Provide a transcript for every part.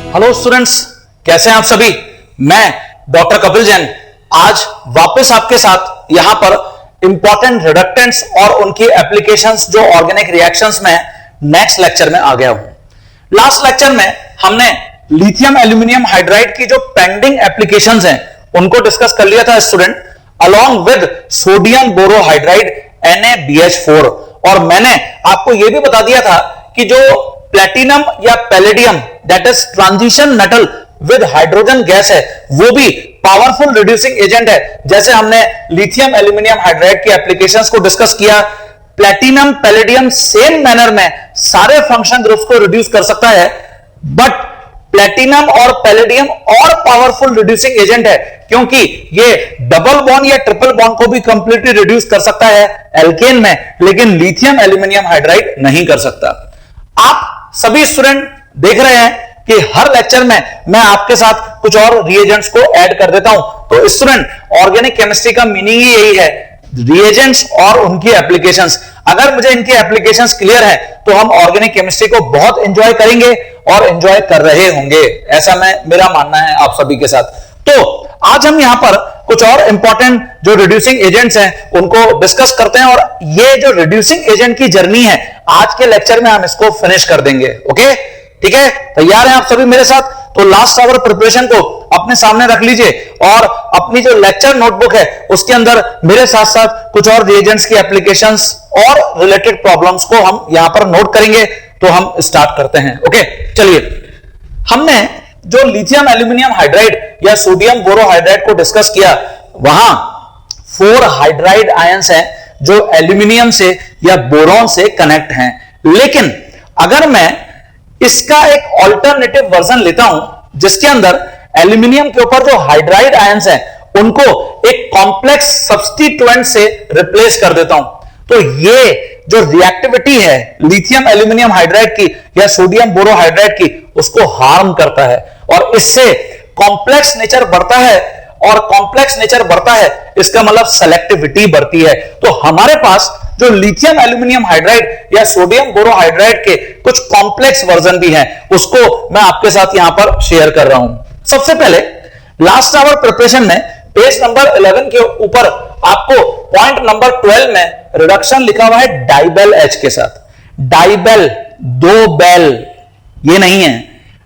Hello students, कैसे हैं आप सभी। मैं डॉक्टर कपिल जैन आज वापस आपके साथ यहां पर इंपॉर्टेंट रिडक्टेंट्स और उनकी एप्लीकेशंस जो ऑर्गेनिक रिएक्शंस में नेक्स्ट लेक्चर में आ गया हूं। लास्ट लेक्चर में हमने लिथियम एल्यूमिनियम हाइड्राइड की जो पेंडिंग एप्लीकेशंस हैं उनको डिस्कस कर लिया था student, along with sodium borohydride NaBH4। और मैंने आपको यह भी बता दिया था कि जो प्लेटिनम या palladium that is transition metal with hydrogen gas है वो भी पावरफुल रिड्यूसिंग एजेंट है। जैसे हमने लिथियम एल्यूमिनियम हाइड्राइड की एप्लीकेशंस को डिस्कस किया, प्लेटिनम पैलेडियम सेम मैनर में सारे फंक्शन ग्रुप्स को रिड्यूस कर सकता है, बट प्लेटिनम और पैलेडियम और पावरफुल रिड्यूसिंग एजेंट है क्योंकि ये डबल बॉन्ड या ट्रिपल बॉन्ड को भी कंप्लीटली रिड्यूस कर सकता है एल्केन में, लेकिन लिथियम एल्यूमिनियम हाइड्राइड नहीं कर सकता। आप सभी स्टूडेंट देख रहे हैं कि हर लेक्चर में मैं आपके साथ कुछ और रिएजेंट्स को ऐड कर देता हूं। तो स्टूडेंट, ऑर्गेनिक केमिस्ट्री का मीनिंग ही यही है, रिएजेंट्स और उनकी एप्लीकेशंस। अगर मुझे इनकी एप्लीकेशंस क्लियर है तो हम ऑर्गेनिक केमिस्ट्री को बहुत एंजॉय करेंगे और एंजॉय कर रहे होंगे, ऐसा मेरा मानना है आप सभी के साथ। तो आज हम यहां पर कुछ और इंपॉर्टेंट जो रिड्यूसिंग एजेंट्स हैं उनको डिस्कस करते हैं और ये जो रिड्यूसिंग एजेंट की जर्नी है आज के लेक्चर में हम इसको फिनिश कर देंगे। ओके, ठीक है, तैयार हैं आप सभी मेरे साथ। तो लास्ट आवर प्रिपरेशन को अपने सामने रख लीजिए और अपनी जो लेक्चर नोटबुक है उसके अंदर मेरे साथ साथ कुछ और रिएजेंट्स की एप्लीकेशंस और रिलेटेड प्रॉब्लम्स को हम यहां पर नोट करेंगे। तो हम स्टार्ट करते हैं। ओके, चलिए, हमने जो लिथियम एल्यूमिनियम हाइड्राइड या सोडियम बोरोहाइड्राइड को डिस्कस किया, वहां 4 हाइड्राइड आयंस हैं जो एल्यूमिनियम से या बोरॉन से कनेक्ट हैं। लेकिन अगर मैं इसका एक ऑल्टरनेटिव वर्जन लेता हूं जिसके अंदर एल्यूमिनियम के ऊपर जो हाइड्राइड आयंस हैं उनको एक कॉम्प्लेक्स सब्स्टिट्यूएंट से रिप्लेस कर देता हूं, तो ये जो रिएक्टिविटी है लिथियम एल्यूमिनियम हाइड्राइड की या सोडियम बोरोहाइड्राइड की उसको हार्म करता है और इससे कॉम्प्लेक्स नेचर बढ़ता है। और कॉम्प्लेक्स नेचर बढ़ता है इसका मतलब सेलेक्टिविटी बढ़ती है। तो हमारे पास जो लिथियम एल्यूमिनियम हाइड्राइड या सोडियम बोरोहाइड्राइड के कुछ कॉम्प्लेक्स वर्जन भी हैं उसको मैं आपके साथ यहां पर शेयर कर रहा हूं। सबसे पहले लास्ट आवर प्रिपरेशन में पेज नंबर 11 के ऊपर आपको पॉइंट नंबर 12 में रिडक्शन लिखा हुआ है डाइबेल एच के साथ। डाइबेल, 2 बेल, ये नहीं है।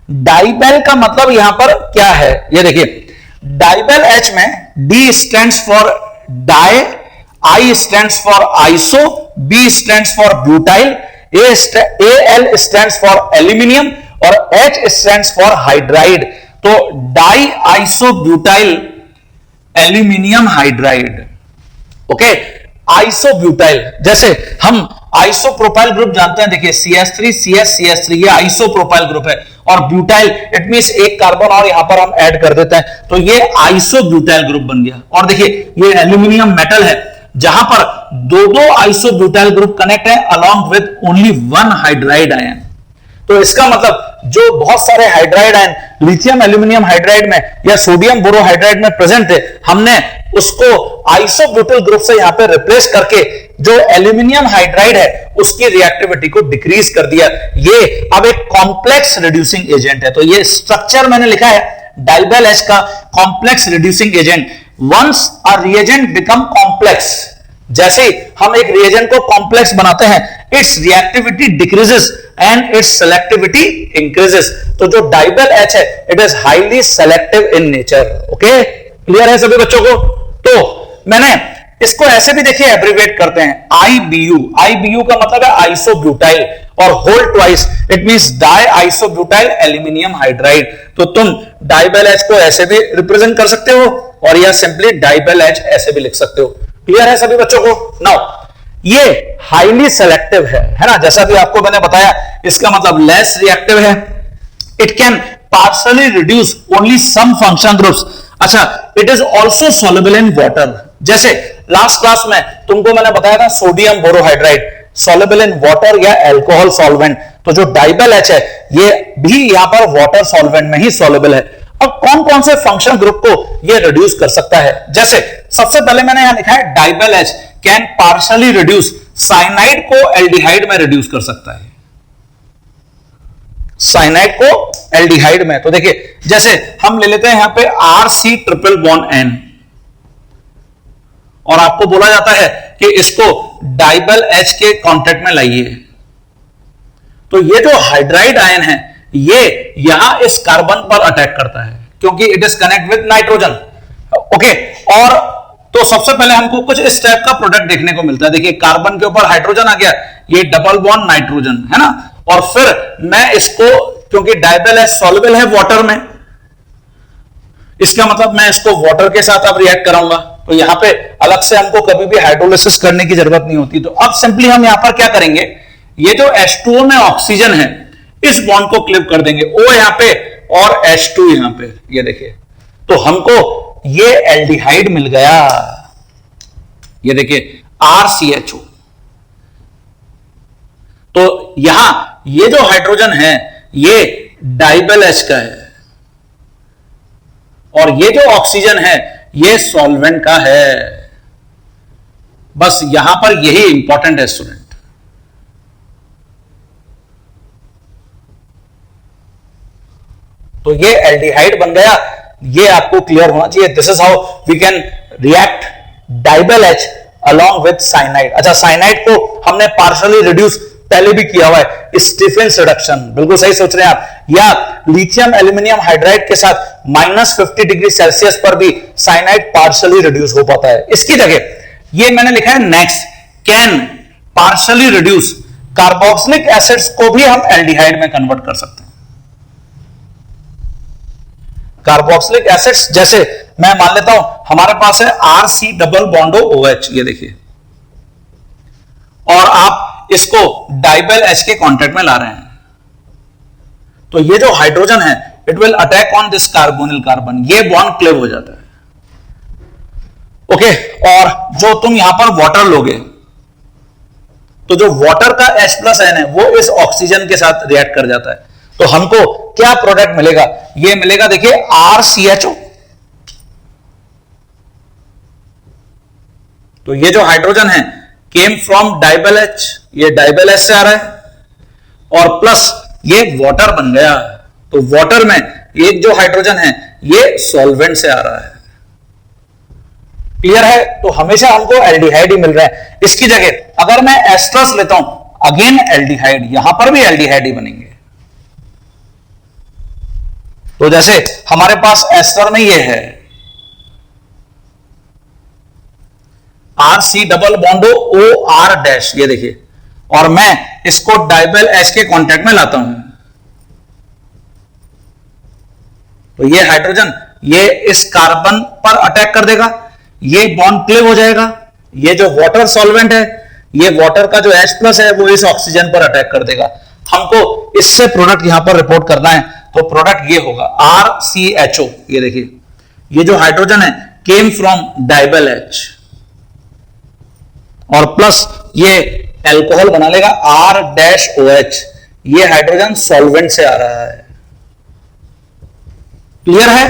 डाइबेल का मतलब यहां पर क्या है ये देखिए, डाइबेल एच में D stands for di, I stands for iso, B stands for butyl, L stands for aluminium और एच स्टैंड्स फॉर हाइड्राइड। तो di iso butyl aluminium hydride. Okay, isobutyl, जैसे हम आइसोप्रोपाइल ग्रुप जानते हैं, देखिए CH3 CS CH3 ये isopropyl group है और ब्यूटाइल इट मींस एक कार्बन और यहां पर हम ऐड कर देते हैं तो ये आइसोब्यूटाइल ग्रुप बन गया। और देखिए ये एल्यूमिनियम मेटल है जहां पर दो आइसोब्यूटाइल ग्रुप कनेक्ट है along with only 1 hydride ion. तो इसका मतलब जो बहुत सारे hydride ion lithium aluminium hydride में या सोडियम बोरोहाइड्राइड में प्रेजेंट थे, हमने उसको आइसोब्यूटाइल ग्रुप से यहां पे रिप्लेस करके जो एल्यूमिनियम हाइड्राइड है उसकी रिएक्टिविटी को डिक्रीज कर दिया। ये अब एक कॉम्प्लेक्स रिड्यूसिंग एजेंट है। तो ये स्ट्रक्चर मैंने लिखा है डाइबेल एच का, complex reducing agent. Once a reagent become complex, जैसे ही हम एक रिएजेंट को कॉम्प्लेक्स बनाते हैं its reactivity decreases and its selectivity increases. तो जो डाइबेल एच है it is highly selective in nature. Okay, clear है सभी बच्चों को। तो मैंने इसको ऐसे भी देखिए एब्रिविएट करते हैं IBU। IBU का मतलब है आइसोब्यूटाइल और whole twice it means di isobutyl aluminium hydride. तो तुम डाइबेल एच को ऐसे भी रिप्रेजेंट कर सकते हो और या सिंपली डाइबेल एच ऐसे भी लिख सकते हो। क्लियर है सभी बच्चों को। नाउ ये हाईली सेलेक्टिव है ना, जैसा भी आपको मैंने बताया, इसका मतलब लेस रिएक्टिव है। It can partially reduce only some function groups. अच्छा, it is also soluble in water. जैसे लास्ट क्लास में तुमको मैंने बताया था sodium borohydride soluble in water या अल्कोहल सॉल्वेंट, तो जो डाइबेल एच है ये भी यहां पर वाटर सॉल्वेंट में ही सॉल्युबल है। अब कौन कौन से फंक्शन ग्रुप को ये रिड्यूस कर सकता है, जैसे सबसे पहले मैंने यहां लिखा है DIBAL H can partially reduce cyanide को एल्डिहाइड में रिड्यूस कर सकता है। साइनाइड को एल्डिहाइड में। तो देखिए जैसे हम ले लेते हैं यहां पे RC ट्रिपल बॉन्ड N, और आपको बोला जाता है कि इसको डाइबल H के कांटेक्ट में लाइए। तो ये जो हाइड्राइड आयन है ये यहां इस कार्बन पर अटैक करता है क्योंकि it is connect with nitrogen. Okay, और तो सबसे पहले हमको कुछ इस टाइप का प्रोडक्ट देखने को मिलता है। देखिए कार्बन के ऊपर हाइड्रोजन आ गया, ये डबल बॉन्ड नाइट्रोजन है ना, और फिर मैं इसको, क्योंकि डाइबल H सॉल्युबल है वाटर में, इसका मतलब मैं इसको वाटर के साथ अब रिएक्ट कराऊंगा। तो यहां पे अलग से हमको कभी भी हाइड्रोलिसिस करने की जरूरत नहीं होती। तो अब सिंपली हम यहां पर क्या करेंगे, ये जो H2O में ऑक्सीजन है इस बॉन्ड को क्लिप कर देंगे, O यहां पे और H2 यहां पे, ये देखिए। तो हमको ये एल्डिहाइड मिल गया, ये देखिए RCHO। तो यहां ये जो हाइड्रोजन है ये डाइबल H का है और ये जो ऑक्सीजन है ये सॉल्वेंट का है। बस यहां पर यही इंपॉर्टेंट है स्टूडेंट। तो ये एल्डिहाइड बन गया, ये आपको क्लियर होना चाहिए। This is how we can react DIBAL H along with cyanide. अच्छा, साइनाइड को हमने पार्शियली रिड्यूस पहले भी किया हुआ है, स्टीफेंस रिडक्शन, बिल्कुल सही सोच रहे हैं आप। या लिथियम एल्यूमिनियम हाइड्राइड के साथ -50 डिग्री सेल्सियस पर भी साइनाइड पार्शियली रिड्यूस हो पाता है। इसकी जगह ये मैंने लिखा है next, can partially reduce carboxylic acids को भी हम एल्डिहाइड में कन्वर्ट कर सकते हैं। कार्बोक्सिलिक एसिड्स, जैसे मैं मान लेता हूं हमारे पास है RC डबल बॉन्डो OH, ये देखिए, और आप इसको डाइबल H के कांटेक्ट में ला रहे हैं। तो ये जो हाइड्रोजन है it will attack on this carbonyl carbon, ये बॉन्ड क्लेव हो जाता है। ओके, और जो तुम यहां पर वाटर लोगे तो जो वाटर का H+N है वो इस ऑक्सीजन के साथ रिएक्ट कर जाता है। तो हमको क्या प्रोडक्ट मिलेगा, ये मिलेगा देखिए RCHO। तो ये जो हाइड्रोजन है केम फ्रॉम डाइबल H, ये डाइबल H से आ रहा है और प्लस ये वाटर बन गया। तो वाटर में एक जो हाइड्रोजन है ये सॉल्वेंट से आ रहा है। क्लियर है? तो हमेशा हमको एल्डिहाइड ही मिल रहा है। इसकी जगह अगर मैं एस्ट्रस लेता हूं, अगेन एल्डिहाइड, यहां पर भी एल्डिहाइड ही बनेंगे। तो जैसे हमारे पास एस्टर में ये है RC डबल बॉन्डो OR डैश, ये देखिए, और मैं इसको डाइबल H के कांटेक्ट में लाता हूं। तो ये हाइड्रोजन ये इस कार्बन पर अटैक कर देगा, ये बॉन्ड क्लेव हो जाएगा। ये जो वाटर सॉल्वेंट है, ये वाटर का जो H+ है वो इस ऑक्सीजन पर अटैक कर देगा। हमको इससे प्रोडक्ट यहां पर रिपोर्ट करना है, तो प्रोडक्ट ये होगा RCHO। ये देखिए, ये जो हाइड्रोजन है केम फ्रॉम डाइबल H और प्लस ये एल्कोहल बना लेगा R-OH, ये हाइड्रोजन सॉल्वेंट से आ रहा है। क्लियर है?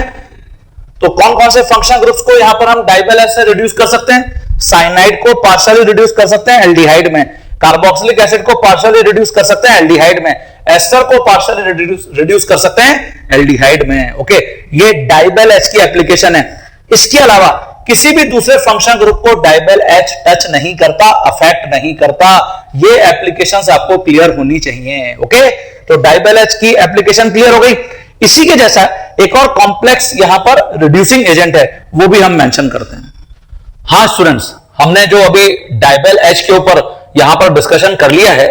तो कौन कौन से फंक्शनल ग्रुप्स को यहां पर हम डाइबल H से रिड्यूस कर सकते हैं? साइनाइड को पार्शियली रिड्यूस कर सकते हैं एल्डिहाइड में, कार्बोक्सिलिक एसिड को पार्शियली रिड्यूस कर सकते हैं एल्डिहाइड में, एस्टर को पार्शियली रिड्यूस कर सकते हैं एल्डिहाइड में। ओके, ये डाइबल H की एप्लीकेशन है। इसके अलावा किसी भी दूसरे फंक्शन ग्रुप को डाइबल H टच नहीं करता, अफेक्ट नहीं करता। ये एप्लीकेशंस आपको क्लियर होनी चाहिए। ओके, तो डाइबल H की एप्लीकेशन क्लियर हो गई। इसी के जैसा एक और कॉम्प्लेक्स यहां पर रिड्यूसिंग एजेंट है, वो भी हम मेंशन करते हैं। हाँ स्टूडेंट्स, हमने जो अभी डाइबल H के ऊपर यहां पर डिस्कशन कर लिया है,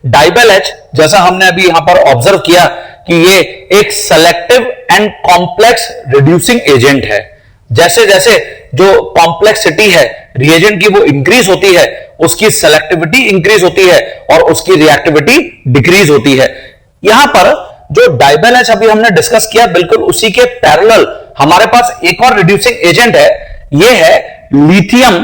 डाइबल H जैसा हमने अभी यहां पर ऑब्जर्व किया कि ये एक selective and complex reducing agent है। जैसे जैसे जो कॉम्प्लेक्सिटी है रिएजेंट की वो इंक्रीज होती है, उसकी सेलेक्टिविटी इंक्रीज होती है और उसकी रिएक्टिविटी डिक्रीज होती है। यहां पर जो डाइबल H अभी हमने डिस्कस किया, बिल्कुल उसी के पैरेलल हमारे पास एक और रिड्यूसिंग एजेंट है, ये है lithium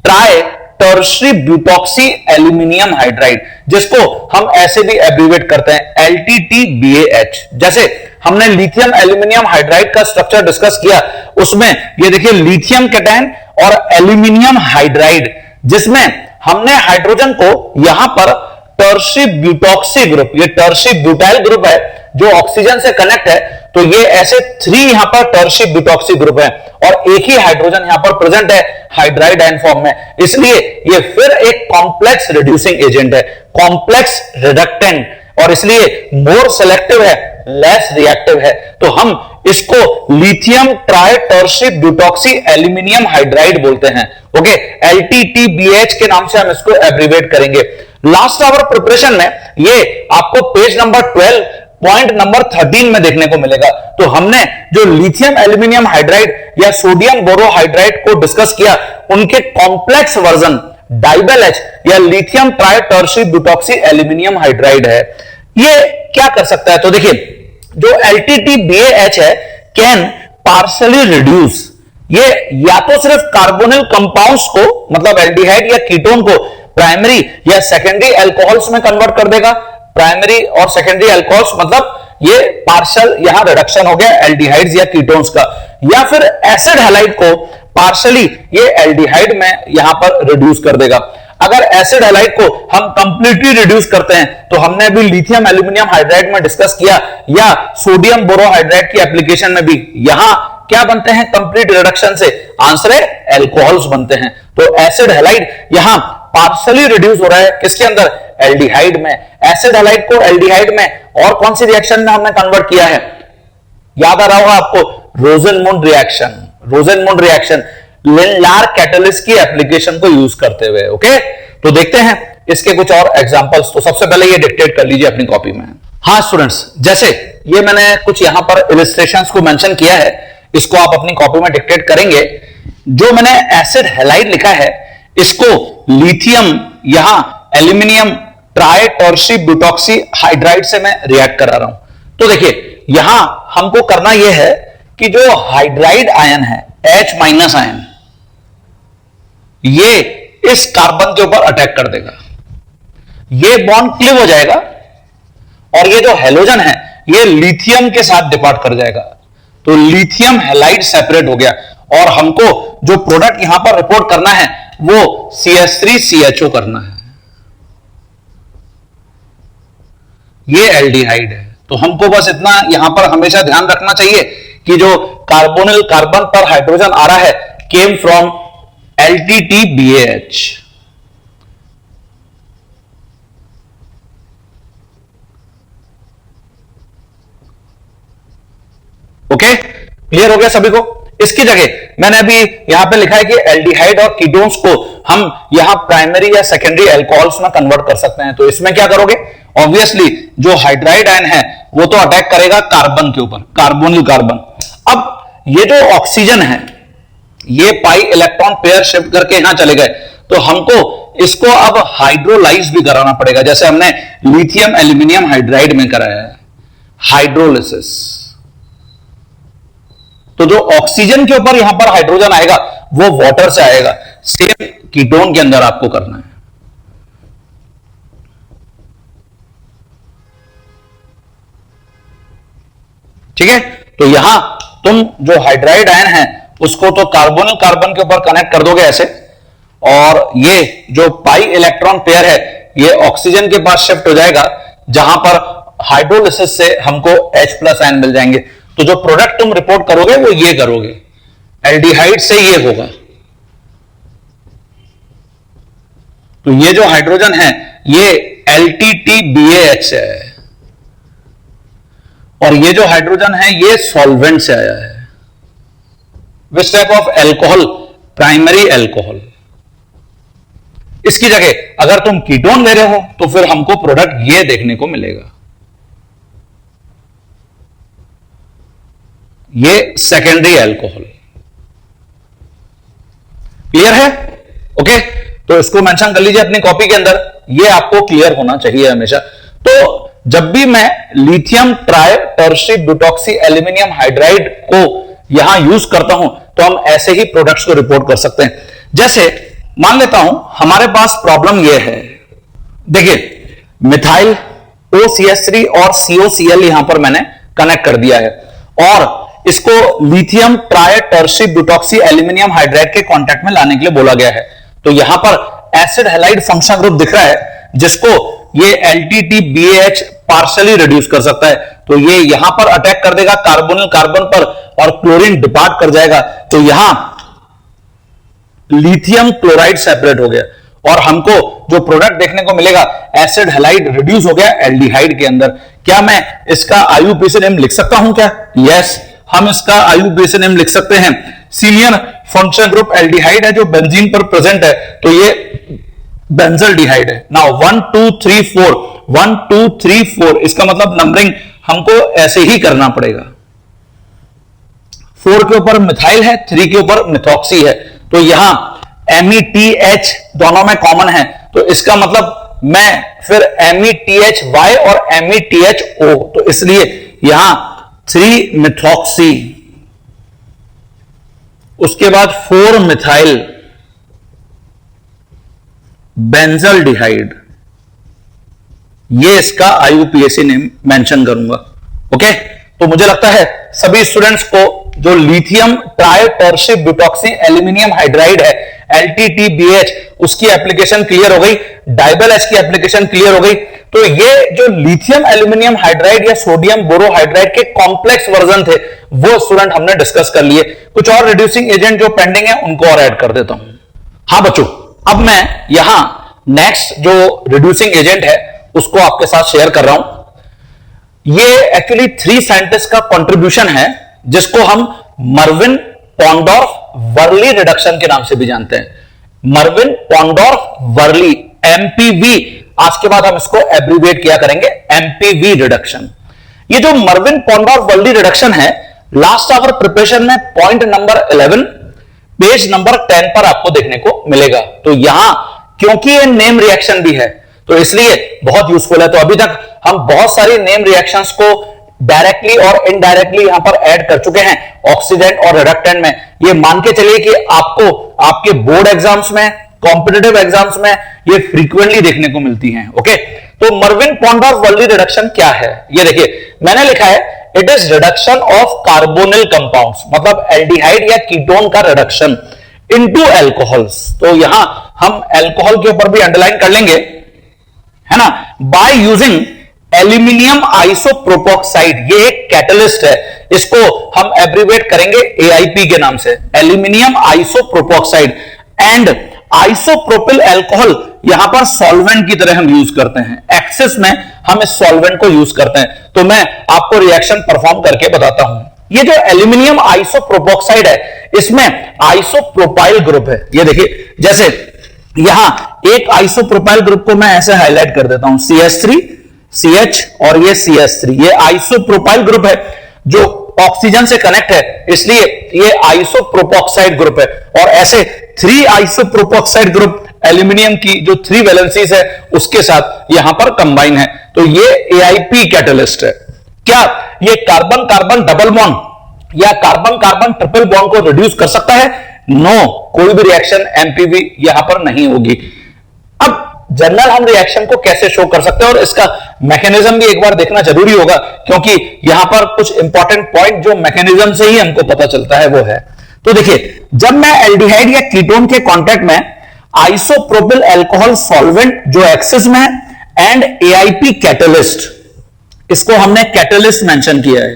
tri tertiary butoxy aluminium hydride, जिसको हम ऐसे भी एब्रीवेट करते हैं LTTBAH। जैसे हमने लिथियम एल्यूमिनियम हाइड्राइड का स्ट्रक्चर डिस्कस किया, उसमें ये देखिए लिथियम कैटायन और एल्यूमिनियम हाइड्राइड, जिसमें हमने हाइड्रोजन को यहां पर टर्शरी ब्यूटॉक्सी ग्रुप, ये टर्शरी ब्यूटाइल ग्रुप है जो ऑक्सीजन से कनेक्ट है, तो ये ऐसे 3 यहां पर टर्शियरी ब्यूटॉक्सी ग्रुप है और एक ही हाइड्रोजन यहां पर प्रेजेंट है हाइड्राइड आयन फॉर्म में, इसलिए ये फिर एक कॉम्प्लेक्स रिड्यूसिंग एजेंट है, कॉम्प्लेक्स रिडक्टेंट, और इसलिए मोर सेलेक्टिव है, लेस रिएक्टिव है। तो हम इसको lithium tri tertiary butoxy aluminium hydride बोलते हैं। ओके, LTTBH के नाम से हम इसको एब्रिवेट करेंगे। लास्ट आवर प्रिपरेशन में ये आपको पेज नंबर 12 पॉइंट नंबर 13 में देखने को मिलेगा। तो हमने जो लिथियम एल्यूमिनियम हाइड्राइड या सोडियम बोरोहाइड्राइड को डिस्कस किया, उनके कॉम्प्लेक्स वर्जन डाइबेल एच या lithium tri tertiary butoxy aluminium hydride है। ये क्या कर सकता है? तो देखिए, जो LTTBAH है कैन पार्शियली रिड्यूस, ये या तो सिर्फ कार्बोनिल कंपाउंड्स को, मतलब एल्डिहाइड या कीटोन को प्राइमरी या सेकेंडरी अल्कोहल्स में कन्वर्ट कर देगा। प्राइमरी और सेकेंडरी अल्कोहल्स मतलब ये पार्शियल यहां रिडक्शन हो गया एल्डिहाइड्स या कीटोन्स का, या फिर एसिड हैलाइड को पार्शियली ये एल्डिहाइड में यहां पर रिड्यूस कर देगा। अगर एसिड हैलाइड को हम कंप्लीटली रिड्यूस करते हैं, तो हमने अभी लिथियम एल्यूमिनियम हाइड्राइड में डिस्कस किया, या सोडियम बोरोहाइड्राइड की एप्लीकेशन में भी यहां क्या बनते हैं कंप्लीट रिडक्शन से? आंसर है एल्कोहल्स बनते हैं। तो एसिड हैलाइड यहां पार्शियली रिड्यूस हो रहा है किसके अंदर? एल्डिहाइड में। एसिड हैलाइड को एल्डिहाइड में और कौन सी रिएक्शन में हमने कन्वर्ट किया है? याद आ रहा होगा आपको, रोजेनमुंड रिएक्शन। रोजेनमुंड रिएक्शन लिनलार कैटलिस्ट की एप्लीकेशन को यूज करते हुए। ओके, तो देखते हैं इसके कुछ और एग्जांपल्स। तो सबसे पहले ये डिक्टेट कर लीजिए अपनी कॉपी में। हाँ स्टूडेंट्स, जैसे ये मैंने कुछ यहां पर इलस्ट्रेशंस को मेंशन किया है, इसको आप अपनी कॉपी में डिक्टेट करेंगे। जो मैंने एसिड हैलाइड लिखा है, इसको लिथियम यहां एल्यूमिनियम ट्राई टर्शियरी ब्यूटॉक्सी हाइड्राइड से मैं रिएक्ट करा रहा हूं। तो देखिए, यहां हमको करना यह है कि जो हाइड्राइड आयन है H माइनस आयन, ये इस कार्बन के ऊपर अटैक कर देगा, ये बॉन्ड क्लिव हो जाएगा, और ये जो हैलोजन है ये लिथियम के साथ डिपार्ट कर जाएगा। तो लिथियम हैलाइड सेपरेट हो गया, और हमको जो प्रोडक्ट यहां पर रिपोर्ट करना है वो CH3CHO करना है। ये एल्डिहाइड है। तो हमको बस इतना यहां पर हमेशा ध्यान रखना चाहिए कि जो कार्बोनिल कार्बन पर हाइड्रोजन आ रहा है came from LTTBAH। Okay, clear हो गया सभी को? इसकी जगह मैंने अभी यहां पे लिखा है कि एल्डिहाइड और कीटोन्स को हम यहां प्राइमरी या सेकेंडरी अल्कोहल्स में कन्वर्ट कर सकते हैं। तो इसमें क्या करोगे? ऑब्वियसली जो हाइड्राइड आयन है वो तो अटैक करेगा कार्बन के ऊपर, कार्बोनिल कार्बन। अब ये जो ऑक्सीजन है, ये पाई इलेक्ट्रॉन पेयर शिफ्ट करके यहां चले गए, तो हमको इसको अब हाइड्रोलाइज भी कराना पड़ेगा, जैसे हमने लिथियम एल्यूमिनियम हाइड्राइड में कराया है, हाइड्रोलिसिस। तो जो ऑक्सीजन के ऊपर यहां पर हाइड्रोजन आएगा वो वाटर से आएगा, सेम कीटोन के अंदर आपको करना है। ठीक है, तो यहां तुम जो हाइड्राइड आयन है उसको तो कार्बोनिल कार्बन के ऊपर कनेक्ट कर दोगे ऐसे, और ये जो पाई इलेक्ट्रॉन पेयर है ये ऑक्सीजन के पास शिफ्ट हो जाएगा, जहां पर हाइड्रोलिसिस से हमको H+ आयन मिल जाएंगे। तो जो प्रोडक्ट तुम रिपोर्ट करोगे वो ये करोगे, एल्डिहाइड से ये होगा। तो ये जो हाइड्रोजन है ये LTTBAH है, और ये जो हाइड्रोजन है ये सॉल्वेंट से आया है। Which type of alcohol? Primary alcohol. इसकी जगह अगर तुम कीटोन ले रहे हो तो फिर हमको प्रोडक्ट ये देखने को मिलेगा, ये सेकेंडरी एल्कोहल। क्लियर है? ओके, तो इसको मेंशन कर लीजिए अपनी कॉपी के अंदर, ये आपको क्लियर होना चाहिए हमेशा। तो जब भी मैं lithium tri tertiary butoxy aluminium hydride को यहां यूज करता हूं, तो हम ऐसे ही प्रोडक्ट्स को रिपोर्ट कर सकते हैं। जैसे मान लेता हूं हमारे पास प्रॉब्लम यह है, देखिए मिथाइल OCH3 और COCl यहां पर मैंने कनेक्ट कर दिया है, और इसको lithium tri tertiary butoxy aluminium hydride के कांटेक्ट में लाने के लिए बोला गया है। तो यहां पर एसिड हैलाइड फंक्शनल ग्रुप दिख रहा है, जिसको ये LTTBAH पार्शली रिड्यूस कर सकता है। तो ये यहां पर अटैक कर देगा कार्बोनिल कार्बन पर और क्लोरीन डिपार्ट कर जाएगा, तो यहां लिथियम क्लोराइड सेपरेट हो गया और हमको जो प्रोडक्ट देखने को मिलेगा एसिड हैलाइड रिड्यूस हो गया एल्डिहाइड के अंदर। क्या मैं इसका IUPAC नेम लिख सकता हूं क्या? यस, हम इसका IUPAC नेम लिख सकते हैं। सीनियर फंक्शनल ग्रुप एल्डिहाइड है जो बेंजीन पर प्रेजेंट है, तो ये बेंजल्डिहाइड है। नाउ 1 2 3 4 1 2 3 4, इसका मतलब नंबरिंग हमको ऐसे ही करना पड़ेगा। 4 के ऊपर मिथाइल है, 3 के ऊपर मिथॉक्सी है, तो यहां METH दोनों में कॉमन है, तो इसका मतलब मैं फिर METHY और METHO, तो इसलिए यहां 3 मिथॉक्सी, उसके बाद 4 मिथाइल बेंजल्डिहाइड, ये इसका IUPAC नेम मेंशन करूंगा। ओके, तो मुझे लगता है सभी स्टूडेंट्स को जो लिथियम ट्राइटर्शी ब्यूटॉक्सी एल्यूमिनियम हाइड्राइड है LTTBH, उसकी एप्लीकेशन क्लियर हो गई, डाइबल एच की एप्लीकेशन क्लियर हो गई। तो ये जो लिथियम एल्यूमिनियम हाइड्राइड या सोडियम बोरोहाइड्राइड के कॉम्प्लेक्स वर्जन थे वो स्टूडेंट हमने डिस्कस कर लिए। कुछ और रिड्यूसिंग एजेंट जो पेंडिंग है उनको और ऐड कर देता हूं। हाँ बच्चों, अब मैं यहां नेक्स्ट जो रिड्यूसिंग एजेंट है उसको आपके साथ शेयर कर रहा हूं। ये एक्चुअली 3 साइंटिस्ट का कंट्रीब्यूशन है जिसको हम मर्विन पॉन्डोर्फ वर्ली रिडक्शन के नाम से भी जानते हैं। मर्विन पॉन्डोर्फ वर्ली, MPV, आज के बाद हम इसको एब्रीविएट किया करेंगे MPV रिडक्शन। ये जो मर्विन पॉन्डोर्फ वर्ली रिडक्शन है, लास्ट आवर प्रिपरेशन में पॉइंट नंबर 11 पेज नंबर 10 पर आपको देखने को मिलेगा। तो यहां क्योंकि ये नेम रिएक्शन भी है तो इसलिए बहुत यूजफुल है। तो अभी तक हम बहुत सारी नेम रिएक्शंस को डायरेक्टली और इनडायरेक्टली यहां पर ऐड कर चुके हैं ऑक्सीडेंट और रिडक्टेंट में। ये मान के चलिए कि आपको आपके बोर्ड एग्जाम्स में, कॉम्पिटिटिव एग्जाम्स में ये फ्रीक्वेंटली देखने को मिलती हैं। ओके, तो मर्विन पॉन्डोर्फ वर्ली रिडक्शन क्या है? ये देखिए मैंने लिखा है, it is reduction of carbonyl compounds, मतलब एल्डिहाइड या कीटोन का रिडक्शन इनटू एल्कोहल्स। तो यहां हम एल्कोहल के ऊपर भी अंडरलाइन कर लेंगे, है ना, बाय यूजिंग एल्यूमिनियम आइसोप्रोपोक्साइड। ये एक कैटलिस्ट है, इसको हम एब्रीवेट करेंगे AIP के नाम से, एल्यूमिनियम आइसोप्रोपोक्साइड। एंड आइसोप्रोपिल अल्कोहल यहां पर सॉल्वेंट की तरह हम यूज करते हैं, एक्सेस में हम इस सॉल्वेंट को यूज करते हैं। तो मैं आपको रिएक्शन परफॉर्म करके बताता हूं। ये जो एल्यूमिनियम आइसोप्रोपोक्साइड है इसमें आइसोप्रोपाइल ग्रुप है। ये देखिए, जैसे यहां एक आइसोप्रोपाइल ग्रुप को मैं ऐसे हाईलाइट कर देता हूं, CH3 CH और ये CH3, ये आइसोप्रोपाइल ग्रुप है जो ऑक्सीजन से कनेक्ट है, इसलिए ये आइसोप्रोपोक्साइड ग्रुप है। और ऐसे 3 आइसोप्रोपोक्साइड ग्रुप एल्यूमिनियम की जो 3 वैलेंसीज है उसके साथ यहां पर कंबाइन है, तो ये AIP कैटलिस्ट है। क्या ये कार्बन कार्बन डबल बॉन्ड या कार्बन कार्बन ट्रिपल बॉन्ड को रिड्यूस कर सकता है? नो, कोई भी रिएक्शन MPV यहां पर नहीं होगी। अब जनरल हम रिएक्शन को कैसे शो कर सकते हैं और इसका मैकेनिज्म भी एक बार देखना जरूरी होगा, क्योंकि यहां पर कुछ इंपॉर्टेंट पॉइंट जो मैकेनिज्म से ही हमको पता चलता है वो है। तो देखिए, जब मैं एल्डिहाइड या कीटोन के कांटेक्ट में आइसोप्रोपिल अल्कोहल सॉल्वेंट जो एक्सेस में है एंड AIP कैटलिस्ट, इसको हमने कैटलिस्ट मेंशन किया है,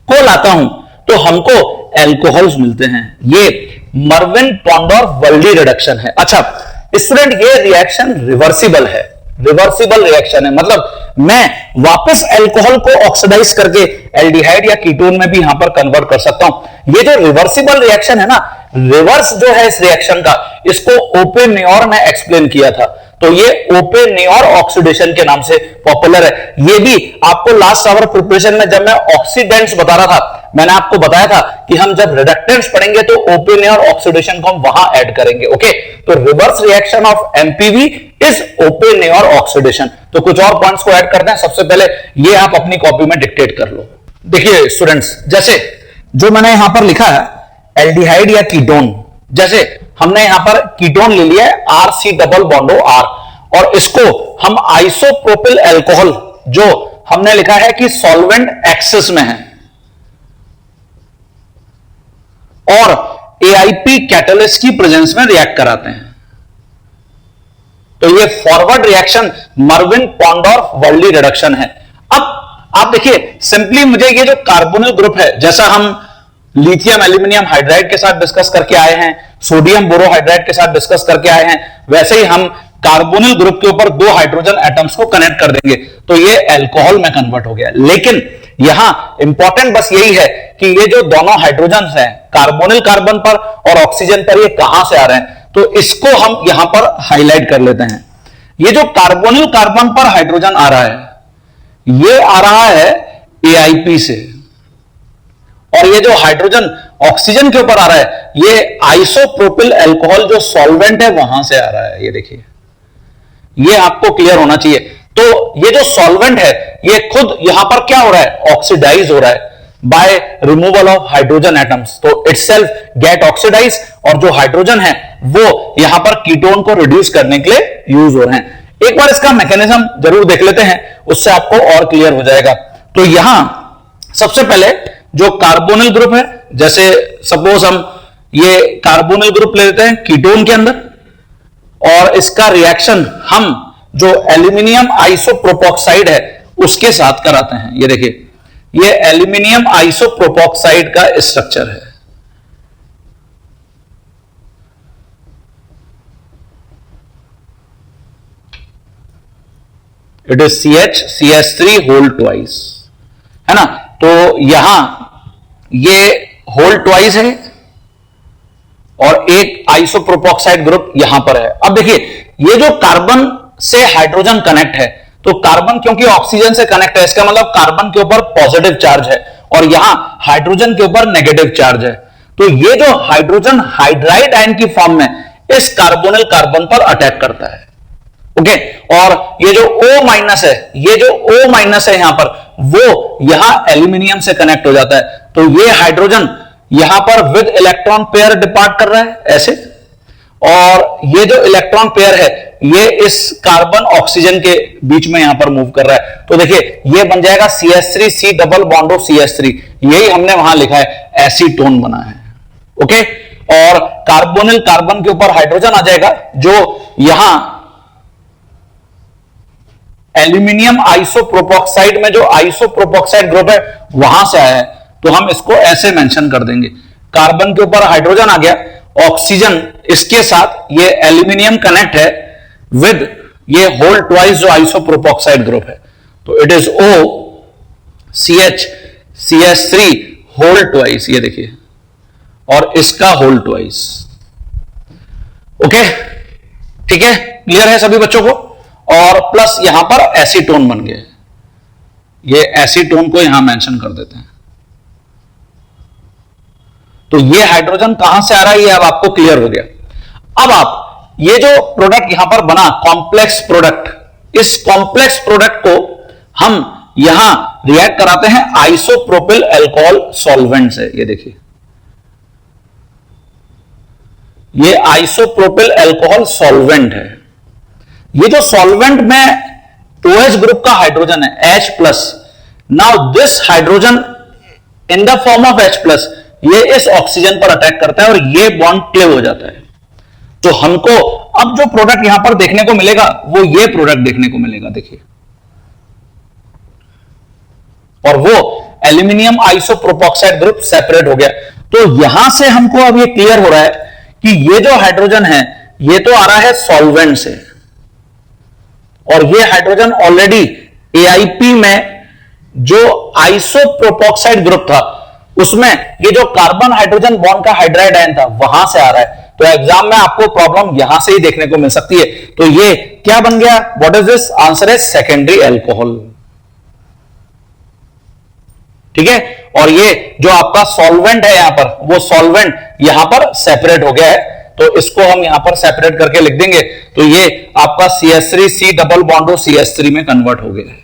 को लाता हूं तो हमको अल्कोहल्स मिलते हैं। ये मर्विन पॉन्डोर्फ वर्ली रिडक्शन है। अच्छा स्टूडेंट, ये रिएक्शन रिवर्सिबल है, रिवर्सिबल रिएक्शन है, मतलब मैं वापस अल्कोहल को ऑक्सीडाइज करके एल्डिहाइड या कीटोन में भी यहां पर कन्वर्ट कर सकता हूं। ये जो रिवर्सिबल रिएक्शन है ना, रिवर्स जो है इस रिएक्शन का, इसको ओपेनियोर ने एक्सप्लेन किया था, तो ये ओपेनियोर ऑक्सीडेशन के नाम से पॉपुलर है। ये भी आपको लास्ट आवर प्रिपरेशन में जब मैं ऑक्सीडेंट्स बता रहा था, मैंने आपको बताया था कि हम जब रिडक्टेंट्स पढ़ेंगे तो ओपेनियोर ऑक्सीडेशन को हम वहां ऐड करेंगे। ओके, तो reverse reaction of MPV is Oppenauer oxidation. तो कुछ और पॉइंट्स को ऐड करते हैं। सबसे पहले ये आप अपनी कॉपी में डिक्टेट कर लो। देखिए स्टूडेंट्स, जैसे जो मैंने यहां पर लिखा है एल्डिहाइड या कीटोन, जैसे हमने यहां पर कीटोन ले लिया है RC डबल बॉन्डो R, और इसको हम आइसोप्रोपिल अल्कोहल जो हमने लिखा है कि सॉल्वेंट एक्सेस में है और AIP कैटलिस्ट की प्रेजेंस में रिएक्ट कराते हैं। तो ये forward reaction Meerwein Ponndorf Verley reduction है। अब आप देखिए सिंपली मुझे ये जो कार्बोनिल ग्रुप है, जैसा हम लिथियम एल्यूमिनियम हाइड्राइड के साथ डिस्कस करके आए हैं, सोडियम बोरोहाइड्राइड के साथ डिस्कस करके आए हैं, वैसे ही हम कार्बोनिल ग्रुप के ऊपर दो हाइड्रोजन एटम्स को कनेक्ट कर देंगे तो ये अल्कोहल में कन्वर्ट हो गया। लेकिन यहां इंपॉर्टेंट बस यही है कि ये जो दोनों हाइड्रोजन हैं कार्बोनिल कार्बन पर और ऑक्सीजन पर, ये कहां से आ रहे हैं, तो इसको हम यहां पर हाईलाइट कर लेते हैं। ये जो कार्बोनिल कार्बन पर हाइड्रोजन आ रहा है, ये आ रहा है एआईपी से, और ये जो हाइड्रोजन ऑक्सीजन के ऊपर आ रहा है, ये आइसोप्रोपिल अल्कोहल जो सॉल्वेंट है वहां से आ रहा है। ये देखिए, ये आपको क्लियर होना चाहिए। तो ये जो सॉल्वेंट है ये खुद यहां पर क्या हो रहा है, ऑक्सीडाइज हो रहा है by removal of hydrogen atoms, तो इटसेल्फ गेट ऑक्सीडाइज, और जो हाइड्रोजन है वो यहां पर कीटोन को रिड्यूस करने के लिए यूज हो रहे हैं। एक बार इसका मैकेनिज्म जरूर देख लेते हैं, उससे आपको और क्लियर हो जाएगा। तो यहां सबसे पहले जो कार्बोनिल ग्रुप है, जैसे सपोज हम ये कार्बोनिल ग्रुप ले लेते हैं कीटोन के अंदर, और इसका रिएक्शन हम जो एल्यूमिनियम आइसोप्रोपोक्साइड है उसके साथ कराते हैं। ये देखिए, ये एल्यूमिनियम आइसोप्रोपोक्साइड का स्ट्रक्चर है। It is CH whole twice, है ना। तो यहां ये होल ट्वाइस है और एक आइसोप्रोपोक्साइड ग्रुप यहां पर है। अब देखिए, ये जो कार्बन से हाइड्रोजन कनेक्ट है, तो कार्बन क्योंकि ऑक्सीजन से कनेक्ट है, इसका मतलब कार्बन के ऊपर पॉजिटिव चार्ज है और यहां हाइड्रोजन के ऊपर नेगेटिव चार्ज है। तो ये जो हाइड्रोजन हाइड्राइड आयन की फॉर्म में इस कार्बोनिल कार्बन पर अटैक करता है। ओके, और ये जो O माइनस है, ये जो O माइनस है यहां पर, वो यहां एल्यूमिनियम से कनेक्ट हो जाता है। तो ये हाइड्रोजन यहां पर विद इलेक्ट्रॉन पेयर डिपार्ट कर रहा है ऐसे, और ये जो इलेक्ट्रॉन पेयर है ये इस कार्बन ऑक्सीजन के बीच में यहां पर मूव कर रहा है। तो देखिए, ये बन जाएगा CH3 C double bond of CH3, यही हमने वहां लिखा है, एसीटोन बना है। ओके, और कार्बोनिल कार्बन के ऊपर हाइड्रोजन आ जाएगा जो यहां एल्यूमिनियम आइसोप्रोपोक्साइड में जो आइसोप्रोपोक्साइड ग्रुप है वहां से आया है। तो हम इसको ऐसे मेंशन कर देंगे, कार्बन के ऊपर हाइड्रोजन आ गया, ऑक्सीजन इसके साथ, ये एल्यूमिनियम कनेक्ट है विद ये होल ट्वाइस जो आइसोप्रोपोक्साइड ग्रुप है, तो it is O CH CH3 whole twice, ये देखिए, और इसका होल ट्वाइस। ओके, ठीक है, क्लियर है सभी बच्चों को। और प्लस यहां पर एसीटोन बन गए, ये एसीटोन को यहां मेंशन कर देते हैं। तो ये हाइड्रोजन कहां से आ रहा है ये अब आपको क्लियर हो गया। अब आप ये जो प्रोडक्ट यहां पर बना कॉम्प्लेक्स प्रोडक्ट, इस कॉम्प्लेक्स प्रोडक्ट को हम यहां रिएक्ट कराते हैं आइसोप्रोपिल अल्कोहल सॉल्वेंट से। ये देखिए, ये आइसोप्रोपिल अल्कोहल सॉल्वेंट है। ये जो सॉल्वेंट में OH ग्रुप का हाइड्रोजन है H+, now this hydrogen in the form of H+, ये इस ऑक्सीजन पर अटैक करता है और ये बॉन्ड क्लेव हो जाता है। तो हमको अब जो प्रोडक्ट यहां पर देखने को मिलेगा वो ये प्रोडक्ट देखने को मिलेगा, देखिए, और वो एल्यूमिनियम आइसोप्रोपोक्साइड ग्रुप सेपरेट हो गया। तो यहां से हमको अब ये क्लियर हो रहा है कि ये जो हाइड्रोजन है ये तो आ रहा है सॉल्वेंट से, और ये हाइड्रोजन ऑलरेडी AIP में जो आइसोप्रोपोक्साइड ग्रुप था उसमें ये जो कार्बन हाइड्रोजन बॉन्ड का हाइड्राइड आयन था वहां से आ रहा है। तो एग्जाम में आपको प्रॉब्लम यहां से ही देखने को मिल सकती है। तो ये क्या बन गया, व्हाट इज दिस, आंसर है सेकेंडरी अल्कोहल। ठीक है, और ये जो आपका सॉल्वेंट है यहां पर, वो सॉल्वेंट यहां पर सेपरेट हो गया है, तो इसको हम यहां पर सेपरेट करके लिख देंगे। तो ये आपका CH3 C double bond of CH3 में कन्वर्ट हो गया है।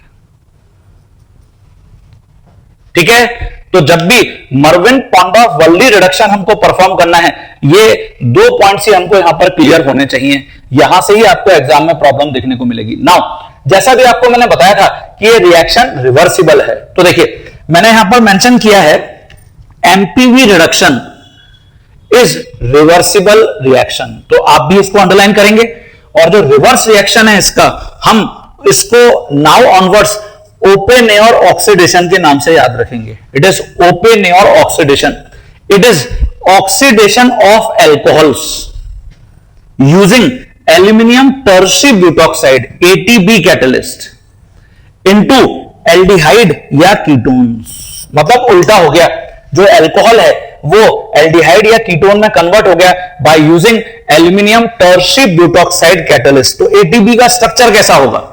ठीक है, तो जब भी मर्विन पॉन्डोर्फ वर्ली रिडक्शन हमको परफॉर्म करना है, ये दो पॉइंट्स ही हमको यहां पर क्लियर होने चाहिए, यहां से ही आपको एग्जाम में प्रॉब्लम देखने को मिलेगी। नाउ जैसा भी आपको मैंने बताया था कि ये रिएक्शन रिवर्सिबल है, तो देखिए मैंने यहां पर मेंशन किया है MPV reduction is reversible reaction, तो आप भी इसको अंडरलाइन करेंगे। और जो रिवर्स रिएक्शन है इसका, हम इसको नाउ ऑनवर्ड्स ओपेनेयर ऑक्सीडेशन के नाम से याद रखेंगे। It is Oppenauer oxidation. It is oxidation of alcohols using aluminium tertiary butoxide ATB catalyst into aldehyde या कीटोन्स। मतलब उल्टा हो गया, जो एल्कोहल है वो एल्डिहाइड या कीटोन में कन्वर्ट हो गया by using aluminium tertiary butoxide catalyst. तो एटीबी का स्ट्रक्चर कैसा होगा?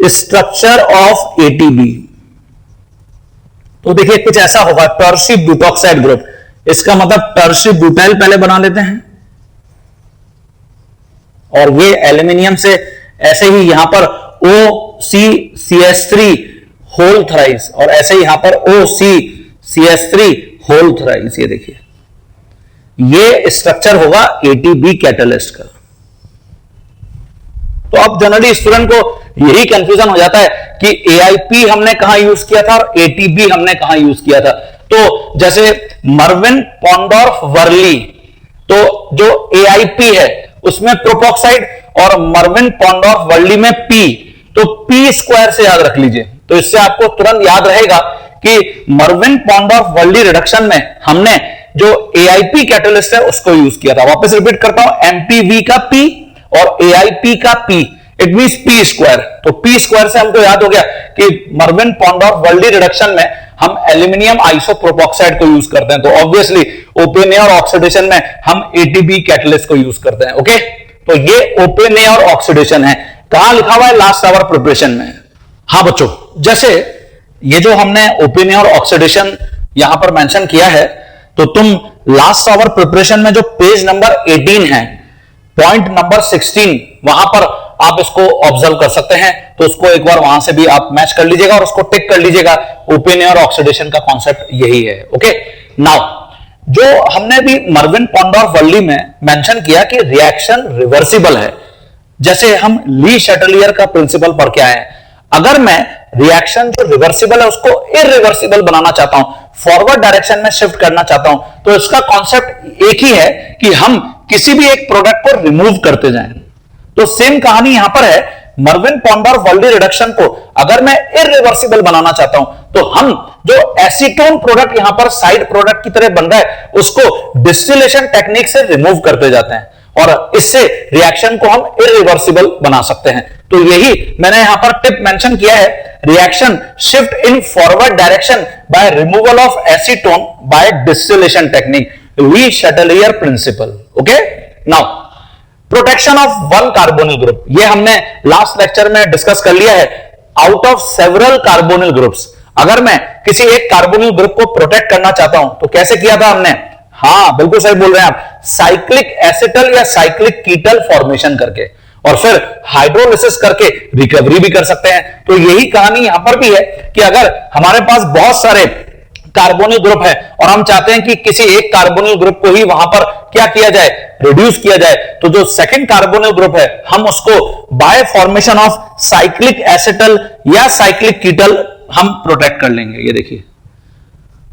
स्ट्रक्चर ऑफ एटीबी तो देखिए कुछ ऐसा होगा, टर्शी ब्यूटॉक्साइड ग्रुप। इसका मतलब टर्शी ब्यूटाइल पहले बना लेते हैं और ये एल्यूमिनियम से ऐसे ही यहां पर OCCH3 होल थ्राइस और ऐसे ही यहां पर OCCH3 होल थ्राइस। ये देखिए ये स्ट्रक्चर होगा एटीबी कैटलिस्ट का। तो अब जनरली स्टूडेंट को यही कंफ्यूजन हो जाता है कि AIP हमने कहां यूज किया था और ATB हमने कहां यूज किया था। तो जैसे मर्विन पॉन्डोर्फ वर्ली, तो जो AIP है उसमें प्रोपोक्साइड और मर्विन पॉन्डोर्फ वर्ली में P, तो P स्क्वायर से याद रख लीजिए। तो इससे आपको तुरंत याद रहेगा कि मर्विन पॉन्डोर्फ वर्ली रिडक्शन में हमने जो AIP कैटलिस्ट है उसको यूज किया था। वापस रिपीट करता हूं, MPV का P और AIP का P, it means P square. तो P स्क्वायर से हमको याद हो गया कि मर्विन पॉन्डोर्फ वर्ली रिडक्शन में हम एल्यूमिनियम आइसोप्रोपोक्साइड को यूज करते हैं, तो ऑब्वियसली ओपेनेयर ऑक्सीडेशन में हम ATB कैटलिस्ट को यूज करते हैं। ओके, तो ये ओपेनेयर ऑक्सीडेशन है। कहां लिखा हुआ है? लास्ट आवर प्रिपरेशन में। हाँ बच्चों, जैसे ये जो हमने ओपेनेयर ऑक्सीडेशन यहां पर मेंशन किया है, तो तुम लास्ट आवर प्रिपरेशन में जो पेज नंबर 18 है, पॉइंट नंबर 16, वहां पर आप इसको ऑब्जर्व कर सकते हैं। तो उसको एक बार वहां से भी आप मैच कर लीजिएगा और उसको टिक कर लीजिएगा। ओपेनेयर ऑक्सीडेशन का कॉन्सेप्ट यही है। ओके, नाउ जो हमने भी मर्विन पॉन्डोर्फ वर्ली में मेंशन किया कि रिएक्शन रिवर्सिबल है, जैसे हम ली शैटलियर का प्रिंसिपल पढ़ के आए हैं। अगर मैं रिएक्शन जो रिवर्सिबल है उसको इरिवर्सिबल बनाना चाहता हूं, फॉरवर्ड डायरेक्शन में शिफ्ट करना चाहता हूं, तो इसका कॉन्सेप्ट एक ही है कि हम किसी भी एक प्रोडक्ट को रिमूव करते जाएं। तो सेम कहानी यहां पर है। मर्विन पॉन्डोर्फ वर्ली रिडक्शन को अगर मैं इरिवर्सिबल बनाना चाहता हूं, तो हम जो एसीटोन प्रोडक्ट यहां पर साइड प्रोडक्ट की तरह बन रहा है उसको डिस्टिलेशन टेक्निक से रिमूव करते जाते हैं और इससे रिएक्शन को हम इरिवर्सिबल बना सकते हैं। तो यही मैंने यहां पर टिप मेंशन किया है, reaction shift in forward direction by removal of acetone by distillation technique, Le Chatelier principle. Okay, now protection of one carbonyl group, ये हमने लास्ट लेक्चर में डिस्कस कर लिया है। Out of several carbonyl groups, अगर मैं किसी एक कार्बोनिल ग्रुप को प्रोटेक्ट करना चाहता हूं तो कैसे किया था हमने? हाँ बिल्कुल सही बोल रहे हैं आप, साइक्लिक एसिटल या साइक्लिक कीटल फॉर्मेशन करके और फिर हाइड्रोलिसिस करके रिकवरी भी कर सकते हैं। तो यही कहानी यहां पर भी है कि अगर हमारे पास बहुत सारे कार्बोनिल ग्रुप है और हम चाहते हैं कि किसी एक कार्बोनिल ग्रुप को ही वहां पर क्या किया जाए, रिड्यूस किया जाए, तो जो सेकंड कार्बोनिल ग्रुप है हम उसको by formation of cyclic acetal या साइक्लिक कीटल हम प्रोटेक्ट कर लेंगे। ये देखिए,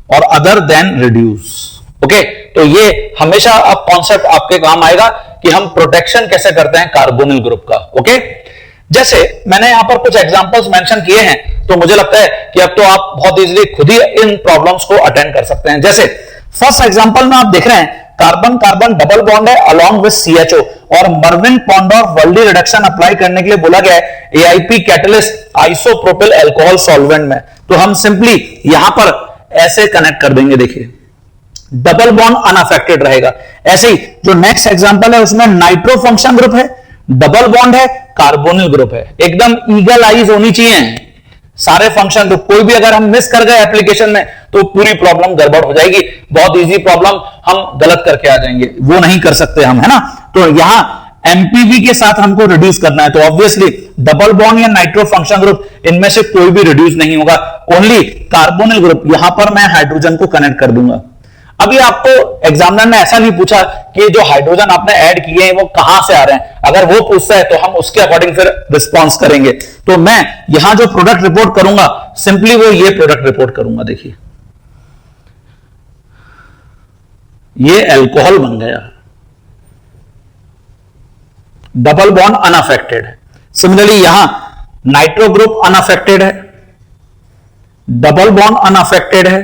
और अदर देन रिड्यूस। ओके, तो ये हमेशा अब कॉन्सेप्ट आपके काम आएगा कि हम प्रोटेक्शन कैसे करते हैं कार्बोनिल ग्रुप का। ओके, जैसे मैंने यहां पर कुछ एग्जांपल्स मेंशन किए हैं, तो मुझे लगता है कि अब तो आप बहुत इजीली खुद ही इन प्रॉब्लम्स को अटेंड कर सकते हैं। जैसे फर्स्ट एग्जांपल में आप देख रहे हैं, कार्बन कार्बन डबल बॉन्ड है अलोंग विद CHO और Mervyn Ponndorf Verley reduction apply करने के लिए बोला गया है AIP catalyst isopropyl alcohol solvent में। तो हम सिंपली यहां पर ऐसे कनेक्ट कर देंगे, देखिए डबल बॉन्ड अनअफेक्टेड रहेगा। ऐसे ही जो नेक्स्ट एग्जांपल है उसमें नाइट्रो फंक्शन ग्रुप है, डबल बॉन्ड है, कार्बोनिल ग्रुप है, एकदम ईगल आइज होनी चाहिए सारे फंक्शन ग्रुप। कोई भी अगर हम मिस कर गए एप्लीकेशन में तो पूरी प्रॉब्लम गड़बड़ हो जाएगी, बहुत इजी प्रॉब्लम हम गलत करके आ जाएंगे, वो नहीं कर सकते हम, है ना। तो यहां MPV के साथ हमको रिड्यूस करना है, तो ऑब्वियसली डबल बॉन्ड या नाइट्रो फंक्शन ग्रुप इनमें से कोई भी रिड्यूस नहीं होगा, ओनली कार्बोनिल ग्रुप। यहां पर मैं हाइड्रोजन को कनेक्ट कर दूंगा। अभी आपको एग्जामिनर ने ऐसा नहीं पूछा कि जो हाइड्रोजन आपने ऐड किए हैं वो कहां से आ रहे हैं, अगर वो पूछता है तो हम उसके अकॉर्डिंग फिर रिस्पॉन्स करेंगे। तो मैं यहां जो प्रोडक्ट रिपोर्ट करूंगा सिंपली वो ये प्रोडक्ट रिपोर्ट करूंगा। देखिए ये अल्कोहल बन गया, डबल बॉन्ड अनअफेक्टेड है। सिमिलरली यहां नाइट्रो ग्रुप अनअफेक्टेड है, डबल बॉन्ड अनअफेक्टेड है,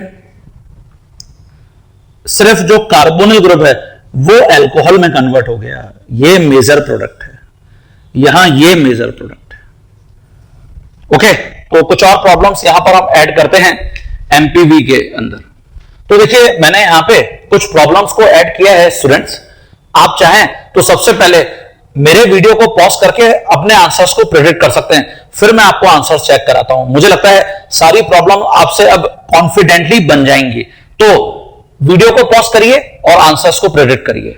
सिर्फ जो कार्बोनिल ग्रुप है वो अल्कोहल में कन्वर्ट हो गया। ये मेजर प्रोडक्ट है, यहां ये मेजर प्रोडक्ट है। ओके, तो कुछ और प्रॉब्लम्स यहां पर हम ऐड करते हैं एमपीवी के अंदर। तो देखिए मैंने यहां पे कुछ प्रॉब्लम्स को ऐड किया है स्टूडेंट्स। आप चाहें तो सबसे पहले मेरे वीडियो को पॉज करके अपने आंसर्स को प्रेडिक्ट कर सकते हैं, फिर मैं आपको आंसर चेक कराता हूं। मुझे लगता है सारी प्रॉब्लम आपसे अब कॉन्फिडेंटली बन जाएंगी। तो वीडियो को पॉज करिए और आंसर्स को प्रेडिक्ट करिए।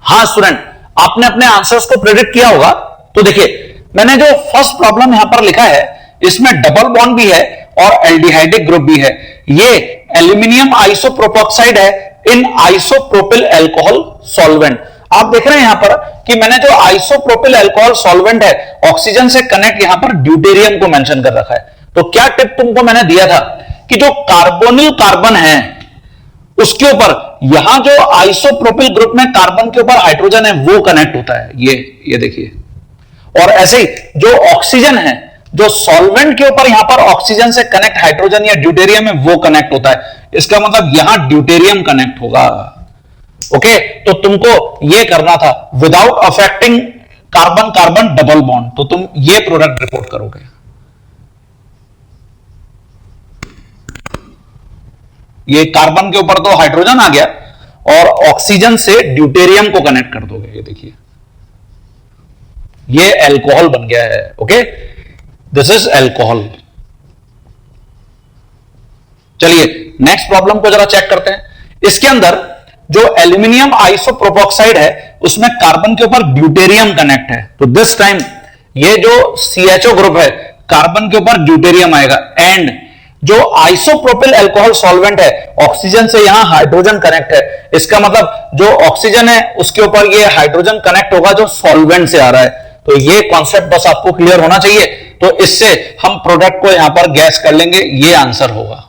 हां स्टूडेंट, आपने अपने आंसर्स को प्रेडिक्ट किया होगा। तो देखिए मैंने जो फर्स्ट प्रॉब्लम यहां पर लिखा है इसमें डबल बॉन्ड भी है और एल्डिहाइडिक ग्रुप भी है। ये एल्यूमिनियम आइसोप्रोपोक्साइड है इन आइसोप्रोपिल अल्कोहल सॉल्वेंट। आप देख रहे हैं यहां पर कि मैंने जो आइसोप्रोपिल अल्कोहल सॉल्वेंट है ऑक्सीजन से कनेक्ट यहां पर ड्यूटेरियम को मेंशन कर रखा है। तो क्या टिप तुमको मैंने दिया था कि जो कार्बोनिल कार्बन है उसके ऊपर यहां जो आइसोप्रोपिल ग्रुप में कार्बन के ऊपर हाइड्रोजन है वो कनेक्ट होता है। ये देखिए, और ऐसे ही जो ऑक्सीजन है जो सॉल्वेंट के ऊपर यहां पर ऑक्सीजन से कनेक्ट हाइड्रोजन या ड्यूटेरियम है वो कनेक्ट होता है। इसका मतलब यहां ड्यूटेरियम कनेक्ट होगा। ओके, तो तुमको ये करना था without affecting carbon carbon double bond, तो तुम ये प्रोडक्ट रिपोर्ट करोगे। ये कार्बन के ऊपर तो हाइड्रोजन आ गया और ऑक्सीजन से ड्यूटेरियम को कनेक्ट कर दोगे। ये देखिए ये अल्कोहल बन गया है। Okay, this is alcohol. चलिए नेक्स्ट प्रॉब्लम को जरा चेक करते हैं। इसके अंदर जो एल्यूमिनियम आइसोप्रोपोक्साइड है उसमें कार्बन के ऊपर ड्यूटेरियम कनेक्ट है। तो दिस टाइम ये जो CHO ग्रुप है कार्बन के ऊपर ड्यूटेरियम आएगा एंड जो आइसोप्रोपिल अल्कोहल सॉल्वेंट है ऑक्सीजन से यहां हाइड्रोजन कनेक्ट है। इसका मतलब जो ऑक्सीजन है उसके ऊपर ये हाइड्रोजन कनेक्ट होगा जो सॉल्वेंट से आ रहा है। तो ये कॉन्सेप्ट बस आपको क्लियर होना चाहिए। तो इससे हम प्रोडक्ट को यहां पर गैस कर लेंगे, ये आंसर होगा।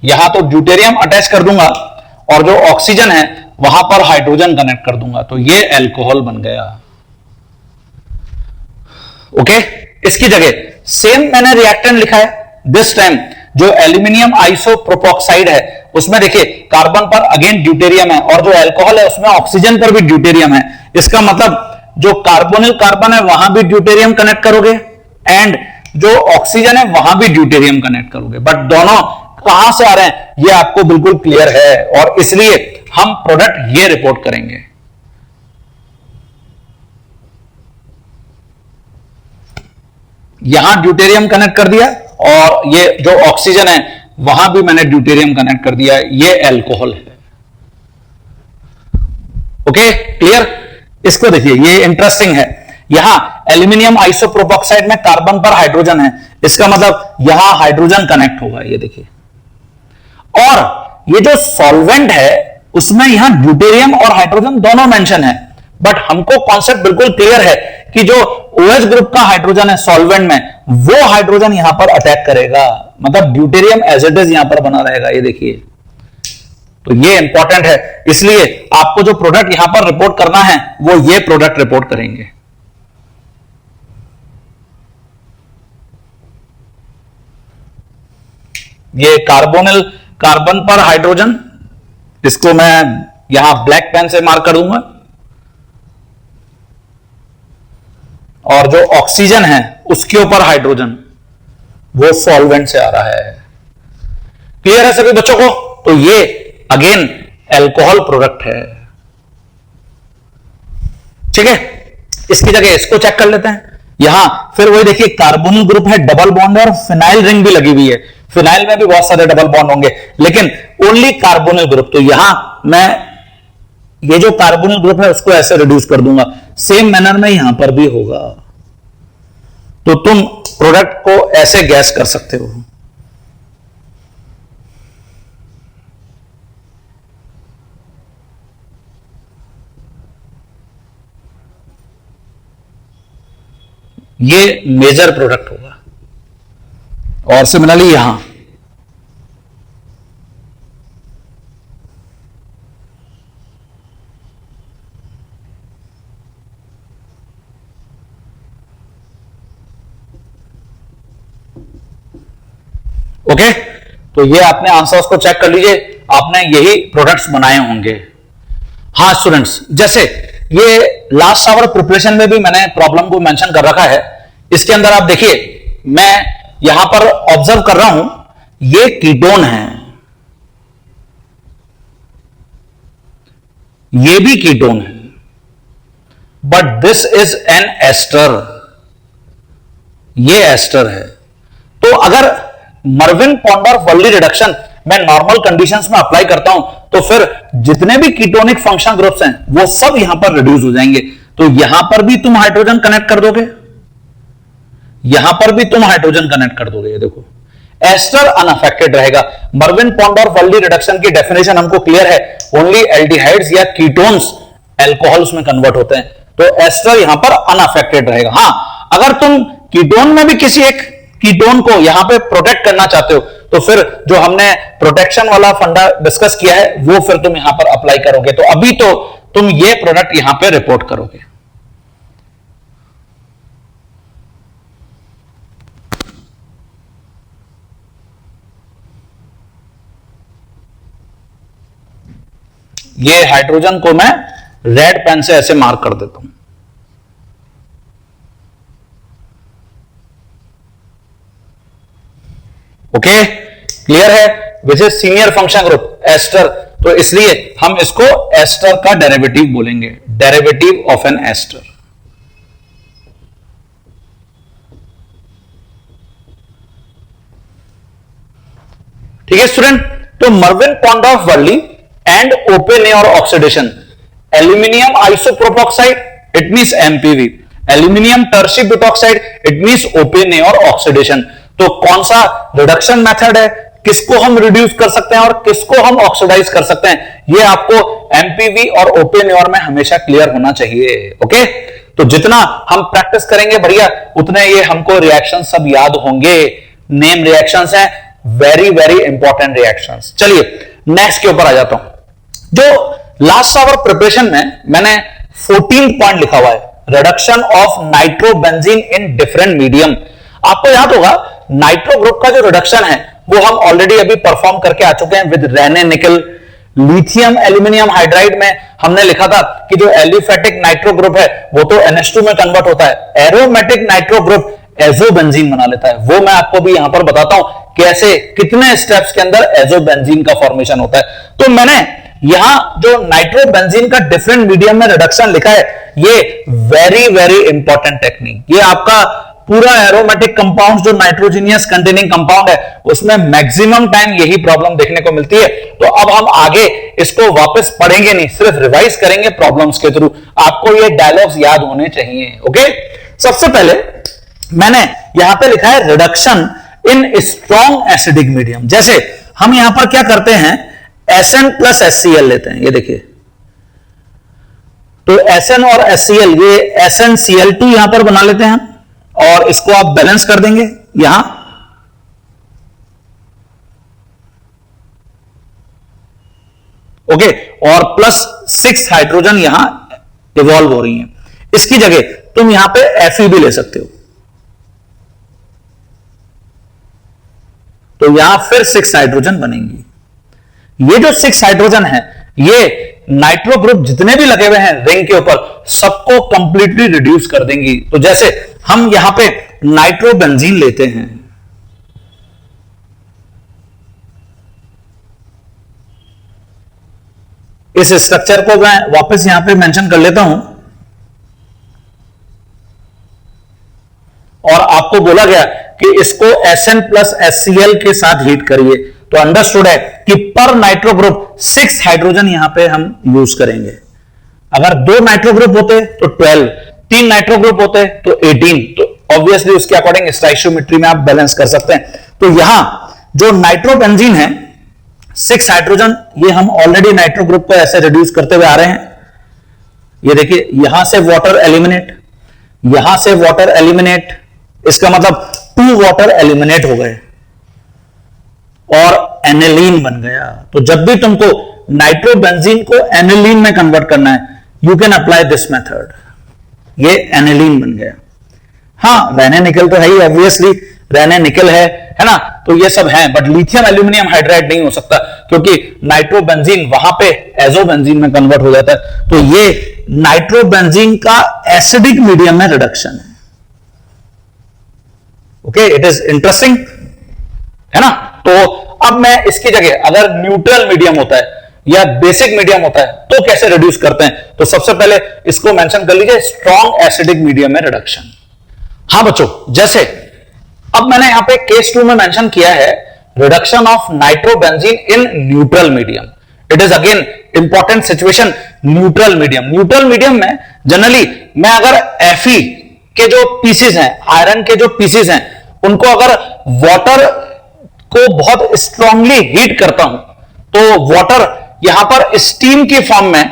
यहां तो ड्यूटेरियम अटैच कर दूंगा और जो ऑक्सीजन है वहां पर हाइड्रोजन कनेक्ट कर दूंगा, तो ये अल्कोहल बन गया। ओके, इसकी जगह सेम मैंने रिएक्टेंट लिखा है। दिस टाइम जो एल्यूमिनियम आइसोप्रोपोक्साइड है उसमें देखिए कार्बन पर अगेन ड्यूटेरियम है और जो अल्कोहल है उसमें ऑक्सीजन पर भी ड्यूटेरियम है। इसका मतलब जो कार्बोनिल कार्बन है वहां भी ड्यूटेरियम कनेक्ट करोगे एंड जो ऑक्सीजन है वहां भी ड्यूटेरियम कनेक्ट करोगे। बट दोनों कहां से आ रहे हैं ये आपको बिल्कुल क्लियर है और इसलिए हम प्रोडक्ट ये रिपोर्ट करेंगे। यहां ड्यूटेरियम कनेक्ट कर दिया और ये जो ऑक्सीजन है वहां भी मैंने ड्यूटेरियम कनेक्ट कर दिया, ये अल्कोहल है। Okay, clear. इसको देखिए ये इंटरेस्टिंग है। यहां एल्यूमिनियम आइसोप्रोपोक्साइड में कार्बन पर हाइड्रोजन है, इसका मतलब यहां हाइड्रोजन कनेक्ट होगा। ये देखिए, और ये जो सॉल्वेंट है उसमें यहां ड्यूटेरियम और हाइड्रोजन दोनों मेंशन है। बट हमको कॉन्सेप्ट बिल्कुल क्लियर है कि जो OH ग्रुप का हाइड्रोजन है सॉल्वेंट में वो हाइड्रोजन यहां पर अटैक करेगा, मतलब ड्यूटेरियम एज इट इज यहां पर बना रहेगा। ये देखिए, तो ये इंपॉर्टेंट है, इसलिए आपको जो प्रोडक्ट यहां पर रिपोर्ट करना है वो ये प्रोडक्ट रिपोर्ट करेंगे। ये कार्बोनिल कार्बन पर हाइड्रोजन, इसको मैं यहां ब्लैक पेन से मार्क कर दूंगा, और जो ऑक्सीजन है उसके ऊपर हाइड्रोजन वो सॉल्वेंट से आ रहा है। क्लियर है सभी बच्चों को। तो ये अगेन अल्कोहल प्रोडक्ट है। ठीक है, इसकी जगह इसको चेक कर लेते हैं। यहां फिर वही देखिए कार्बोनिल ग्रुप है, डबल बॉन्ड है और फिनाइल रिंग भी लगी हुई है। फिनाइल में भी बहुत सारे डबल बॉन्ड होंगे लेकिन ओनली कार्बोनिल ग्रुप। तो यहां मैं ये जो कार्बोनिल ग्रुप है उसको ऐसे रिड्यूस कर दूंगा, सेम मैनर में यहां पर भी होगा। तो तुम प्रोडक्ट को ऐसे गैस कर सकते हो। ये मेजर प्रोडक्ट होगा। और सिमिलरली यहां तो ये आपने आंसर्स को चेक कर लीजिए, आपने यही प्रोडक्ट्स बनाए होंगे। हाँ स्टूडेंट्स, जैसे ये लास्ट आवर प्रिपरेशन में भी मैंने प्रॉब्लम को मेंशन कर रखा है। इसके अंदर आप देखिए, मैं यहां पर ऑब्जर्व कर रहा हूं, ये कीटोन है, ये भी कीटोन है, but this is an ester, ये एस्टर है। तो अगर मर्विन पॉन्डोर्फ वर्ली रिडक्शन मैं नॉर्मल कंडीशंस में अप्लाई करता हूं, तो फिर जितने भी कीटोनिक फंक्शनल ग्रुप्स हैं वो सब यहां पर रिड्यूस हो जाएंगे। तो यहां पर भी तुम हाइड्रोजन कनेक्ट कर दोगे, यहां पर भी तुम हाइड्रोजन कनेक्ट कर दोगे। ये देखो, एस्टर अनअफेक्टेड रहेगा। मर्विन पॉन्डोर्फ वर्ली रिडक्शन की डेफिनेशन हमको क्लियर है, ओनली एल्डिहाइड्स या कीटोन्स अल्कोहल्स में कन्वर्ट होते हैं, तो एस्टर यहां पर अनअफेक्टेड रहेगा। हां, अगर तुम कीटोन में भी किसी एक कीटोन को यहां पे प्रोटेक्ट करना चाहते हो, तो फिर जो हमने प्रोटेक्शन वाला फंडा डिस्कस किया है वो फिर तुम यहां पर अप्लाई करोगे। तो अभी तो तुम ये प्रोडक्ट यहां पे रिपोर्ट करोगे। ये हाइड्रोजन को मैं रेड पेन से ऐसे मार्क कर देता हूं। ओके, क्लियर है। Which is senior function group ester, तो इसलिए हम इसको एस्टर का डेरिवेटिव बोलेंगे, डेरिवेटिव ऑफ एन एस्टर। ठीक है स्टूडेंट, तो Meerwein Ponndorf Verley and Oppenauer oxidation, aluminium isopropoxide it means MPV, aluminium tertiary butoxide it means Oppenauer oxidation. तो कौन सा रिडक्शन मेथड है, किसको हम रिड्यूस कर सकते हैं और किसको हम ऑक्सीडाइज कर सकते हैं, ये आपको एमपीवी और ओपेनेयर में हमेशा क्लियर होना चाहिए। ओके, तो जितना हम प्रैक्टिस करेंगे बढ़िया, उतने ये हमको रिएक्शन सब याद होंगे। नेम रिएक्शंस हैं, वेरी वेरी इंपॉर्टेंट रिएक्शंस। चलिए नेक्स्ट के ऊपर आ जाता हूं। जो लास्ट आवर प्रिपरेशन में मैंने 14 पॉइंट लिखा हुआ है, reduction of nitrobenzene in different medium. आपको याद होगा नाइट्रो ग्रुप का जो रिडक्शन है वो हम ऑलरेडी अभी परफॉर्म करके आ चुके हैं विद रेने निकल। लिथियम एल्यूमिनियम हाइड्राइड में हमने लिखा था कि जो एलिफेटिक नाइट्रो ग्रुप है वो तो NH2 में कन्वर्ट होता है, एरोमेटिक नाइट्रो ग्रुप एजोबेंजीन बना लेता है। वो मैं आपको भी यहां पर बताता हूं कैसे, कितने स्टेप्स के अंदर एजोबेंजीन का फॉर्मेशन होता है। तो मैंने यहां जो नाइट्रोबेंजीन का डिफरेंट मीडियम में रिडक्शन लिखा है, ये वेरी वेरी इंपॉर्टेंट टेक्निक। ये आपका पूरा एरोमेटिक कंपाउंड जो नाइट्रोजीनियस कंटेनिंग कंपाउंड है उसमें मैक्सिमम टाइम यही प्रॉब्लम देखने को मिलती है। तो अब हम आगे इसको वापस पढ़ेंगे नहीं, सिर्फ रिवाइज करेंगे प्रॉब्लम्स के थ्रू। आपको ये डायलॉग्स याद होने चाहिए। ओके, सबसे पहले मैंने यहां पे लिखा है reduction in strong acidic medium. जैसे हम यहां पर क्या करते हैं, Sn प्लस HCl लेते हैं, ये देखिए, तो Sn और HCl, ये SnCl2 यहां पर बना लेते हैं और इसको आप बैलेंस कर देंगे यहां। ओके, और प्लस 6 हाइड्रोजन यहां इवॉल्व हो रही हैं। इसकी जगह तुम यहां पे Fe भी ले सकते हो, तो यहां फिर 6 हाइड्रोजन बनेंगी। ये जो 6 हाइड्रोजन है, ये नाइट्रो ग्रुप जितने भी लगे हुए हैं रिंग के ऊपर सबको कंप्लीटली रिड्यूस कर देंगी। तो जैसे हम यहां पे नाइट्रोबेंजीन लेते हैं, इस स्ट्रक्चर को मैं वापस यहां पे मेंशन कर लेता हूं, और आपको बोला गया कि इसको Sn प्लस HCl के साथ हीट करिए। तो अंडरस्टूड है कि पर नाइट्रो ग्रुप 6 हाइड्रोजन यहां पे हम यूज करेंगे। अगर 2 नाइट्रो ग्रुप होते तो 12, 3 नाइट्रो ग्रुप होते तो 18, तो ऑब्वियसली उसके अकॉर्डिंग स्टोइकियोमेट्री में आप बैलेंस कर सकते हैं। तो यहां जो नाइट्रोबेंजीन है 6 हाइड्रोजन, ये हम ऑलरेडी नाइट्रो ग्रुप को ऐसे रिड्यूस करते हुए आ रहे हैं। ये देखिए, यहां से वाटर एलिमिनेट, यहां से वाटर एलिमिनेट, इसका मतलब 2 वाटर एलिमिनेट हो गए और एनिलीन बन गया। तो जब भी तुमको नाइट्रोबेंजीन को एनिलीन में कन्वर्ट करना है, you can apply this method. ये एनिलीन बन गया। हाँ, रेने निकल तो है ही, ऑब्वियसली रहने निकल है ना, तो ये सब है, बट लिथियम एल्यूमिनियम हाइड्राइड नहीं हो सकता क्योंकि नाइट्रोबेंजीन वहां पे एजोबेंजीन में कन्वर्ट हो जाता है। तो ये नाइट्रोबेंजीन का एसिडिक मीडियम में रिडक्शन है। ओके, इट इज इंटरेस्टिंग, है ना। तो अब मैं इसकी जगह अगर न्यूट्रल मीडियम होता है या बेसिक मीडियम होता है तो कैसे रिड्यूस करते हैं, तो सबसे पहले इसको मेंशन कर लीजिए, स्ट्रॉन्ग एसिडिक मीडियम में रिडक्शन। हां बच्चों, जैसे अब मैंने यहां पे केस 2 में मेंशन किया है reduction of nitrobenzene in neutral medium. It is again important situation, neutral medium. Neutral medium में जनरली मैं अगर Fe के जो पीसेस हैं, आयरन के जो पीसेस हैं, उनको अगर वाटर को बहुत स्ट्रांगली हीट करता हूं तो वाटर यहां पर स्टीम की फॉर्म में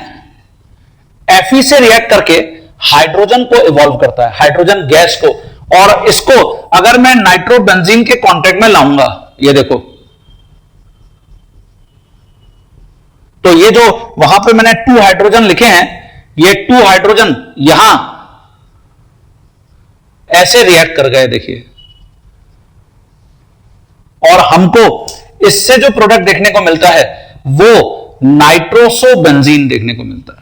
Fe से रिएक्ट करके हाइड्रोजन को इवॉल्व करता है, हाइड्रोजन गैस को, और इसको अगर मैं नाइट्रोबेंजीन के कांटेक्ट में लाऊंगा, ये देखो, तो ये जो वहां पे मैंने 2 हाइड्रोजन लिखे हैं, ये 2 हाइड्रोजन यहां ऐसे रिएक्ट कर गए, देखिए, और हमको इससे जो प्रोडक्ट देखने को मिलता है वो नाइट्रोसोबेंजीन देखने को मिलता है।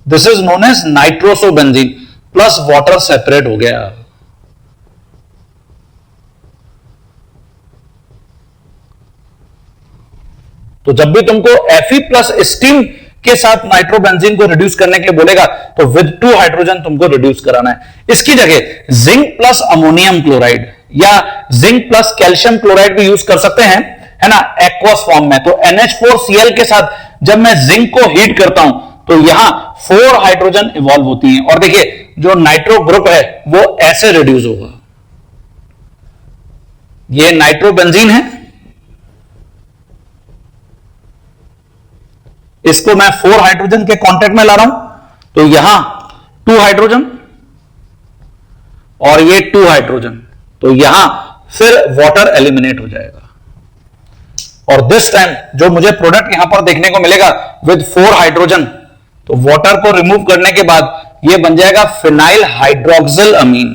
This is known as nitrosobenzene, plus water separate हो गया। तो जब भी तुमको Fe प्लस स्टीम के साथ नाइट्रोबेंजीन को रिड्यूस करने के लिए बोलेगा तो विद 2 हाइड्रोजन तुमको रिड्यूस कराना है। इसकी जगह जिंक प्लस अमोनियम क्लोराइड या जिंक प्लस कैल्शियम क्लोराइड भी यूज कर सकते हैं, है ना, एक्वस फॉर्म में। तो NH4Cl के साथ जब मैं जिंक को हीट करता हूं तो यहां 4 हाइड्रोजन इवॉल्व होती हैं, और देखिए जो नाइट्रो ग्रुप है वो ऐसे रिड्यूस होगा। ये नाइट्रोबेंजीन है, इसको मैं 4 हाइड्रोजन के कांटेक्ट में ला रहा हूं तो यहां 2 हाइड्रोजन और ये 2 हाइड्रोजन, तो यहां फिर वाटर एलिमिनेट हो जाएगा, और दिस टाइम जो मुझे प्रोडक्ट यहां पर देखने को मिलेगा विद 4 हाइड्रोजन, तो वाटर को रिमूव करने के बाद ये बन जाएगा phenyl hydroxyl amine.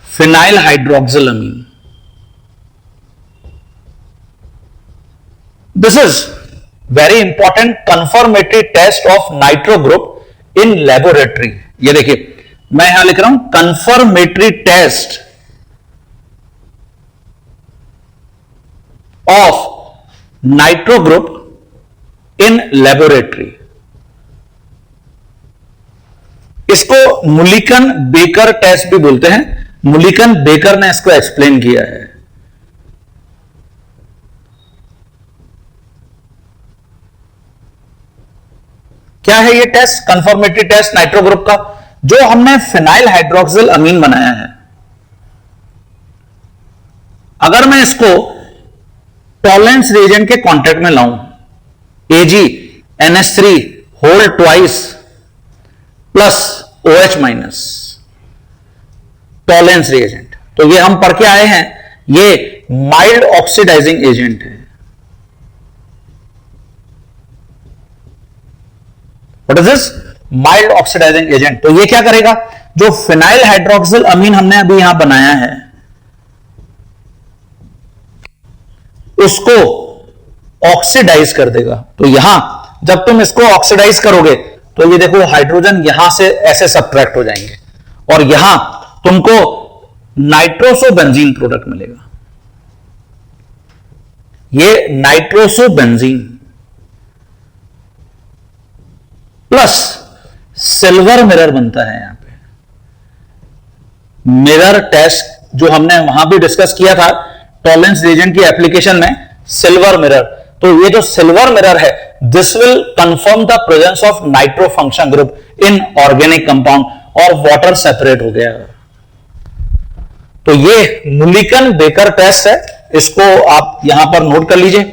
Phenyl hydroxyl amine. This is very important confirmatory test of nitro group in laboratory। ये देखिए मैं यहां लिख रहा हूं confirmatory test of nitro group in laboratory। इसको मुलिकन बेकर टेस्ट भी बोलते हैं। मुलिकन बेकर ने इसको एक्सप्लेन किया है। क्या है ये test, confirmatory test nitro group का, जो हमने फिनाइल हाइड्रोक्सिल अमीन बनाया है। अगर मैं इसको टॉलरेंस रिएजेंट के कांटेक्ट में लाऊं, AgNH3 whole twice plus OH minus Tollens reagent, तो ये हम पढ़ के आए हैं, ये माइल्ड ऑक्सीडाइजिंग एजेंट है। What is this? Mild oxidising agent. तो ये क्या करेगा, जो फिनाइल हाइड्रोक्सिल अमीन हमने अभी यहां बनाया है उसको ऑक्सीडाइज कर देगा। तो यहां जब तुम इसको ऑक्सीडाइज करोगे तो ये देखो हाइड्रोजन यहां से ऐसे सब्ट्रैक्ट हो जाएंगे और यहां तुमको नाइट्रोसोबेंजीन प्रोडक्ट मिलेगा। ये नाइट्रोसोबेंजीन प्लस सिल्वर मिरर बनता है। यहां पे मिरर टेस्ट जो हमने वहां भी डिस्कस किया था टॉलरेंस रिएजेंट की एप्लीकेशन में, सिल्वर मिरर। तो ये जो सिल्वर मिरर है, this will confirm the presence of nitro function group in organic compound, और वाटर सेपरेट हो गया। तो ये मुलिकन बेकर टेस्ट है, इसको आप यहां पर नोट कर लीजिए।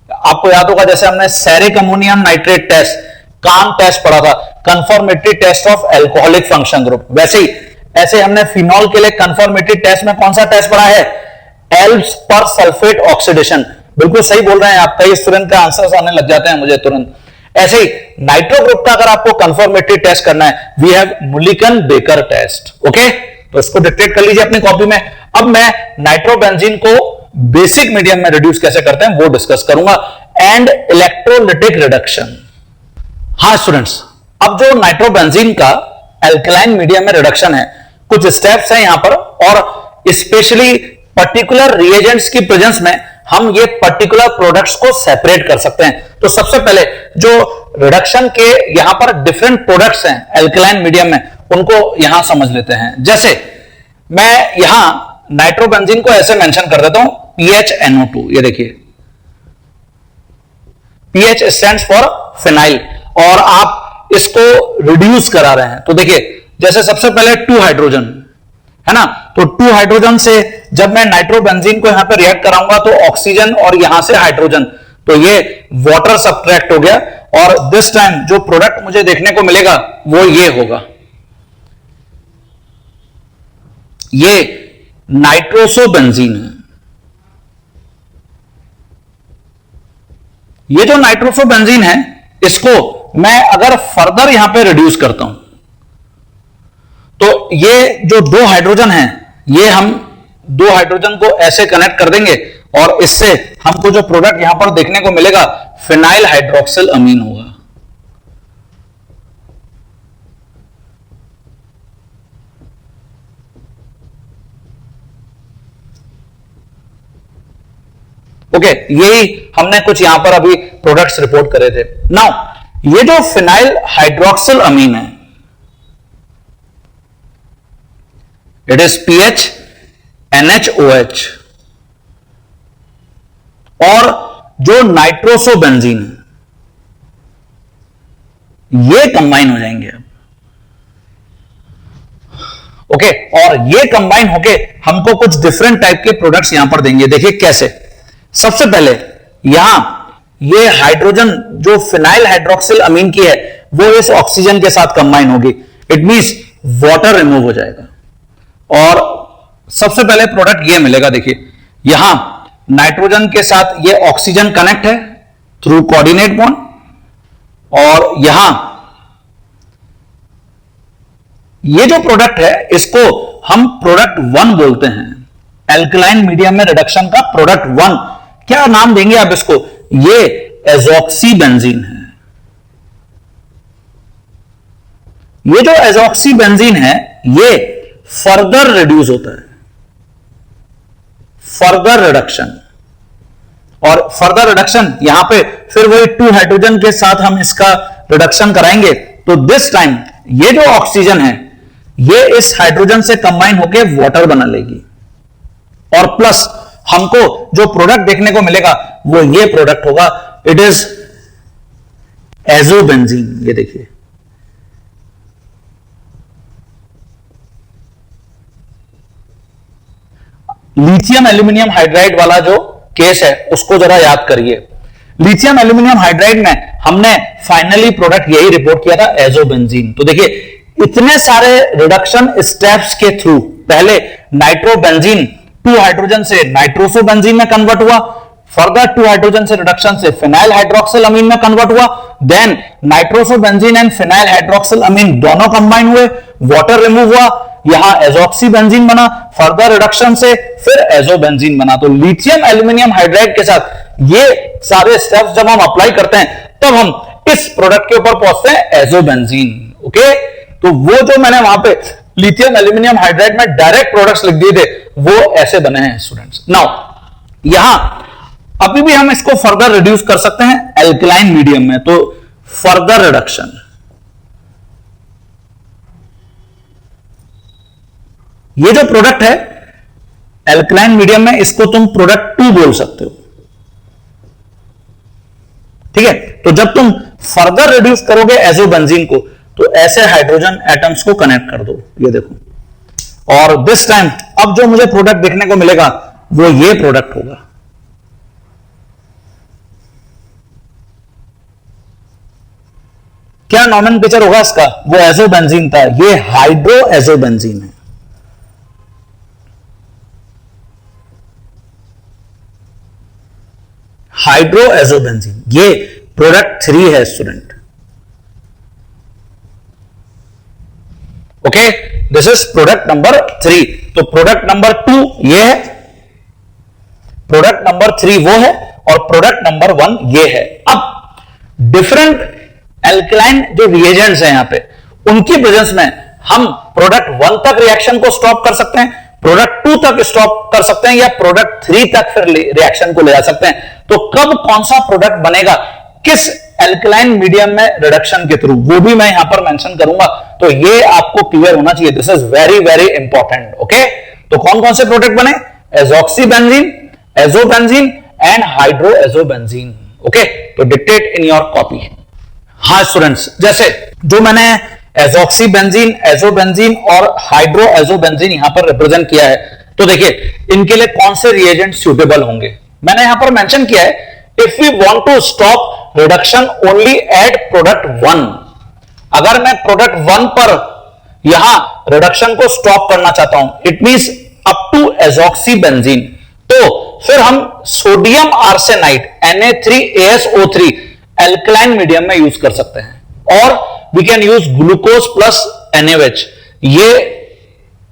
आपको याद होगा जैसे हमने सेरिक अमोनियम नाइट्रेट टेस्ट, काम टेस्ट पढ़ा था, confirmatory test of alcoholic function group, वैसे ही ऐसे हमने फिनॉल के लिए कंफर्मेटरी टेस्ट में कौन सा टेस्ट पढ़ा है, एल्प्स पर सल्फेट ऑक्सीडेशन। बिल्कुल सही बोल रहे हैं आप, कई स्टूडेंट का आंसर आने लग जाते हैं मुझे तुरंत। ऐसे ही नाइट्रो ग्रुप का अगर आपको कंफर्मेटरी टेस्ट करना है, we have Mulliken Barker test. Okay, तो इसको डिक्टेट कर लीजिए अपनी कॉपी में। अब मैं नाइट्रोबेंजीन को बेसिक मीडियम में रिड्यूस कैसे करते हैं वो डिस्कस करूंगा, एंड इलेक्ट्रोलिटिक रिडक्शन। हाँ स्टूडेंट्स, अब जो नाइट्रोबेंजीन का एल्कलाइन मीडियम में रिडक्शन है, कुछ स्टेप्स हैं यहां पर, और स्पेशली पर्टिकुलर रिएजेंट्स की प्रेजेंस में हम ये पर्टिकुलर प्रोडक्ट्स को सेपरेट कर सकते हैं। तो सबसे पहले जो रिडक्शन के यहां पर डिफरेंट प्रोडक्ट्स हैं एल्कलाइन मीडियम में, उनको यहां समझ लेते हैं। जैसे मैं यहां नाइट्रोबेंजीन को ऐसे मेंशन कर देता हूं, PHNO2। ये देखिए, PH स्टैंड्स फॉर फिनाइल, और आप इसको रिड्यूस करा रहे हैं। तो देखिए, जैसे सबसे पहले 2 हाइड्रोजन है ना, तो 2 हाइड्रोजन से जब मैं नाइट्रोबेंजीन को यहां पे रिएक्ट कराऊंगा तो ऑक्सीजन और यहां से हाइड्रोजन, तो ये वाटर सब्ट्रैक्ट हो गया, और दिस टाइम जो प्रोडक्ट मुझे देखने को मिलेगा वो ये होगा, ये नाइट्रोसोबेंजीन है। ये जो नाइट्रोसोबेंजीन है, इसको मैं अगर फर्दर यहां पे रिड्यूस करता हूं, तो ये जो 2 हाइड्रोजन हैं, ये हम 2 हाइड्रोजन को ऐसे कनेक्ट कर देंगे, और इससे हमको जो प्रोडक्ट यहां पर देखने को मिलेगा फिनाइल हाइड्रोक्सिल अमीन होगा। ओके, यही हमने कुछ यहां पर अभी प्रोडक्ट्स रिपोर्ट करे थे। नाउ ये जो फिनाइल हाइड्रोक्सिल अमीन है, इट इज PH NHOH, और जो नाइट्रोसोबेंजीन है, ये कंबाइन हो जाएंगे अब। ओके, और ये कंबाइन होके हमको कुछ डिफरेंट टाइप के प्रोडक्ट्स यहां पर देंगे। देखिए कैसे, सबसे पहले यहां ये हाइड्रोजन जो फिनाइल हाइड्रोक्सिल अमीन की है, वो इस ऑक्सीजन के साथ कंबाइन होगी। इट मींस वाटर रिमूव हो जाएगा, और सबसे पहले प्रोडक्ट ये मिलेगा। देखिए, यहां नाइट्रोजन के साथ ये ऑक्सीजन कनेक्ट है थ्रू कोऑर्डिनेट बॉन्ड, और यहां ये जो प्रोडक्ट है, इसको हम प्रोडक्ट 1 बोलते हैं। एल्कलाइन मीडियम में रिडक्शन का प्रोडक्ट 1, क्या नाम देंगे आप इसको? ये एजॉक्सीबेंजीन है। ये जो एजॉक्सीबेंजीन है, ये फर्दर रिड्यूस होता है, फर्दर रिडक्शन, और फर्दर रिडक्शन यहां पे फिर वही 2 हाइड्रोजन के साथ हम इसका रिडक्शन कराएंगे। तो दिस टाइम ये जो ऑक्सीजन है, ये इस हाइड्रोजन से कंबाइन होकर वाटर बना लेगी, और प्लस हमको जो प्रोडक्ट देखने को मिलेगा वो ये प्रोडक्ट होगा, इट इज एजोबेंजीन। ये देखिए, लिथियम एल्यूमिनियम हाइड्राइड वाला जो केस है उसको जरा याद करिए। लिथियम एल्यूमिनियम हाइड्राइड में हमने फाइनली प्रोडक्ट यही रिपोर्ट किया था, एजोबेंजीन। तो देखिए, इतने सारे रिडक्शन स्टेप्स के थ्रू पहले नाइट्रोबेंजीन 2 हाइड्रोजन से नाइट्रोसोबेंजीन में कन्वर्ट हुआ, फर्दर 2 हाइड्रोजन से रिडक्शन से फिनाइल हाइड्रोक्सिल अमीन में कन्वर्ट हुआ, देन नाइट्रोसोबेंजीन एंड फिनाइल हाइड्रोक्सिल अमीन दोनों कंबाइन हुए, वाटर रिमूव हुआ, यहां एजॉक्सीबेंजीन बना, फर्दर रिडक्शन से फिर एजोबेंजीन बना। तो लिथियम एल्यूमिनियम हाइड्राइड के साथ ये सारे स्टेप्स जब हम अप्लाई करते हैं, तब हम इस प्रोडक्ट के ऊपर पहुंचते हैं, एजोबेंजीन। ओके, तो वो जो मैंने वहां पे लिथियम एल्यूमिनियम हाइड्राइड में डायरेक्ट प्रोडक्ट्स लिख दिए थे, वो ऐसे बने हैं स्टूडेंट्स। नाउ यहां अभी भी हम इसको फर्दर रिड्यूस कर सकते हैं एल्कलाइन मीडियम में, तो फर्दर रिडक्शन, ये जो प्रोडक्ट है एल्कलाइन मीडियम में, इसको तुम प्रोडक्ट 2 बोल सकते हो। ठीक है, तो जब तुम फर्दर रिड्यूस करोगे एजोबेंजीन को, तो ऐसे हाइड्रोजन एटम्स को कनेक्ट कर दो, ये देखो, और दिस टाइम अब जो मुझे प्रोडक्ट देखने को मिलेगा वो ये प्रोडक्ट होगा। क्या नॉमेनक्लेचर होगा इसका? वो एजोबेंजीन था, ये हाइड्रो एजोबेंजीन है। हाइड्रो एजोबेंजीन, ये प्रोडक्ट 3 है student. Okay, this is product number 3। तो प्रोडक्ट नंबर 2 ये है, प्रोडक्ट नंबर 3 वो है, और प्रोडक्ट नंबर 1 ये है। अब डिफरेंट एल्कलाइन जो रिएजेंट्स हैं यहां पे, उनकी प्रेजेंस में हम प्रोडक्ट 1 तक रिएक्शन को स्टॉप कर सकते हैं, प्रोडक्ट 2 तक स्टॉप कर सकते हैं, या प्रोडक्ट 3 तक फिर रिएक्शन को ले जा सकते हैं। तो कब कौन सा प्रोडक्ट बनेगा, किस एल्कलाइन मीडियम में रिडक्शन के थ्रू, वो भी मैं यहां पर मेंशन करूंगा। तो ये आपको क्लियर होना चाहिए, this is very very important. Okay, तो कौन कौन से प्रोडक्ट बने, एजॉक्सीबेंजीन, एजोबेंजीन एंड हाइड्रोएजोबेंजीन। ओके, तो डिक्टेट इन योर कॉपी। हाँ स्टूडेंट्स, जैसे जो मैंने एजॉक्सीबेंजीन, एजोबेंजीन और हाइड्रोएजोबेंजीन यहां पर रिप्रेजेंट किया है, तो देखिए इनके लिए कौन से रिएजेंट सुटेबल होंगे। मैंने यहां पर मेंशन किया है, if we want to stop reduction only at product 1, अगर मैं प्रोडक्ट 1 पर यहां रिडक्शन को स्टॉप करना चाहता हूं, it means up to azoxybenzene, तो फिर हम sodium arsenide Na3ASO3 alkaline medium में यूज कर सकते हैं, और we can use glucose plus NaOH। ये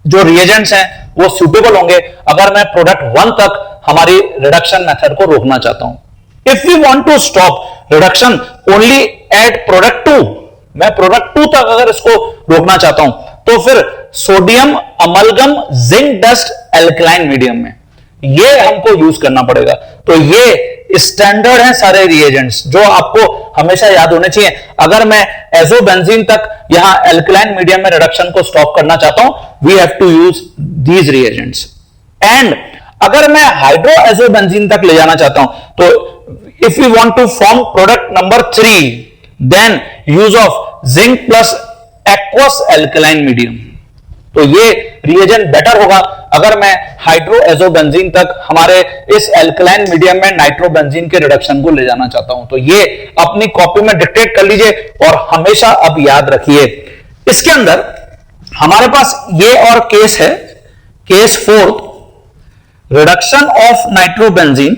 जो रिएजेंट्स हैं वो सुटेबल होंगे अगर मैं प्रोडक्ट 1 तक हमारी रिडक्शन मेथड को रोकना चाहता हूं। If we want to stop reduction only at product 2, मैं प्रोडक्ट 2 तक अगर इसको रोकना चाहता हूं, तो फिर sodium amalgam zinc dust alkaline medium में ये हमको यूज करना पड़ेगा। तो ये स्टैंडर्ड है सारे रिएजेंट्स जो आपको हमेशा याद होने चाहिए। अगर मैं एजोबेंजीन तक यहां एल्कलाइन मीडियम में रिडक्शन को स्टॉप करना चाहता हूं, we have to use these reagents. And अगर मैं हाइड्रोएजोबेंजीन तक ले जाना चाहता हूं, तो if you want to form product number 3, then use of zinc plus aqueous alkaline medium. तो ये रिएजेंट बेटर होगा अगर मैं हाइड्रोएजोबेंजीन तक हमारे इस एल्कलाइन मीडियम में नाइट्रोबेंजीन के रिडक्शन को ले जाना चाहता हूं। तो ये अपनी कॉपी में डिक्टेट कर लीजिए और हमेशा अब याद रखिए। इसके अंदर हमारे पास ये और केस है, case 4, reduction of nitrobenzene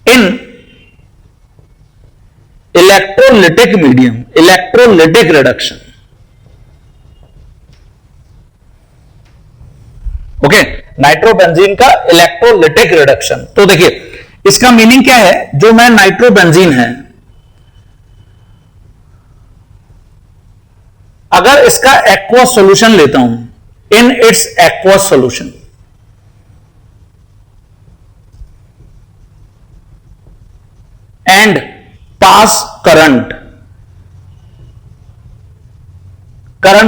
in electrolytic medium, electrolytic reduction. Okay, nitrobenzene का इलेक्ट्रोलिटिक रिडक्शन। तो देखिए इसका मीनिंग क्या है, जो मैं नाइट्रोबेंजीन है, अगर इसका एक्वस सॉल्यूशन लेता हूं, in its aqueous solution, and pass current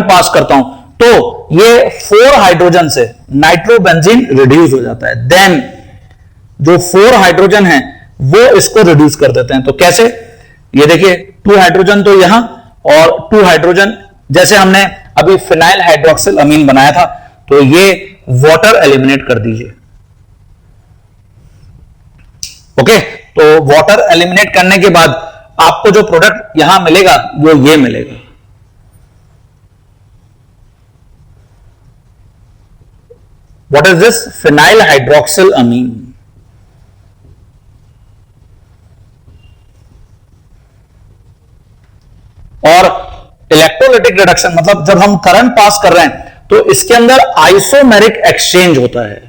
pass करता हूं, तो ये 4 हाइड्रोजन से नाइट्रोबेंजीन रिड्यूस हो जाता है। देन जो 4 हाइड्रोजन है वो इसको रिड्यूस कर देते हैं। तो कैसे, ये देखिए 2 हाइड्रोजन तो यहां और 2 हाइड्रोजन, जैसे हमने अभी फिनाइल हाइड्रोक्सिल अमीन बनाया था, तो ये वाटर एलिमिनेट कर दीजिए। ओके, तो वाटर एलिमिनेट करने के बाद आपको जो प्रोडक्ट यहां मिलेगा वो ये मिलेगा। What is this, phenyl hydroxyl amine. और इलेक्ट्रोलिटिक रिडक्शन मतलब जब हम करंट पास कर रहे हैं तो इसके अंदर आइसोमेरिक एक्सचेंज होता है।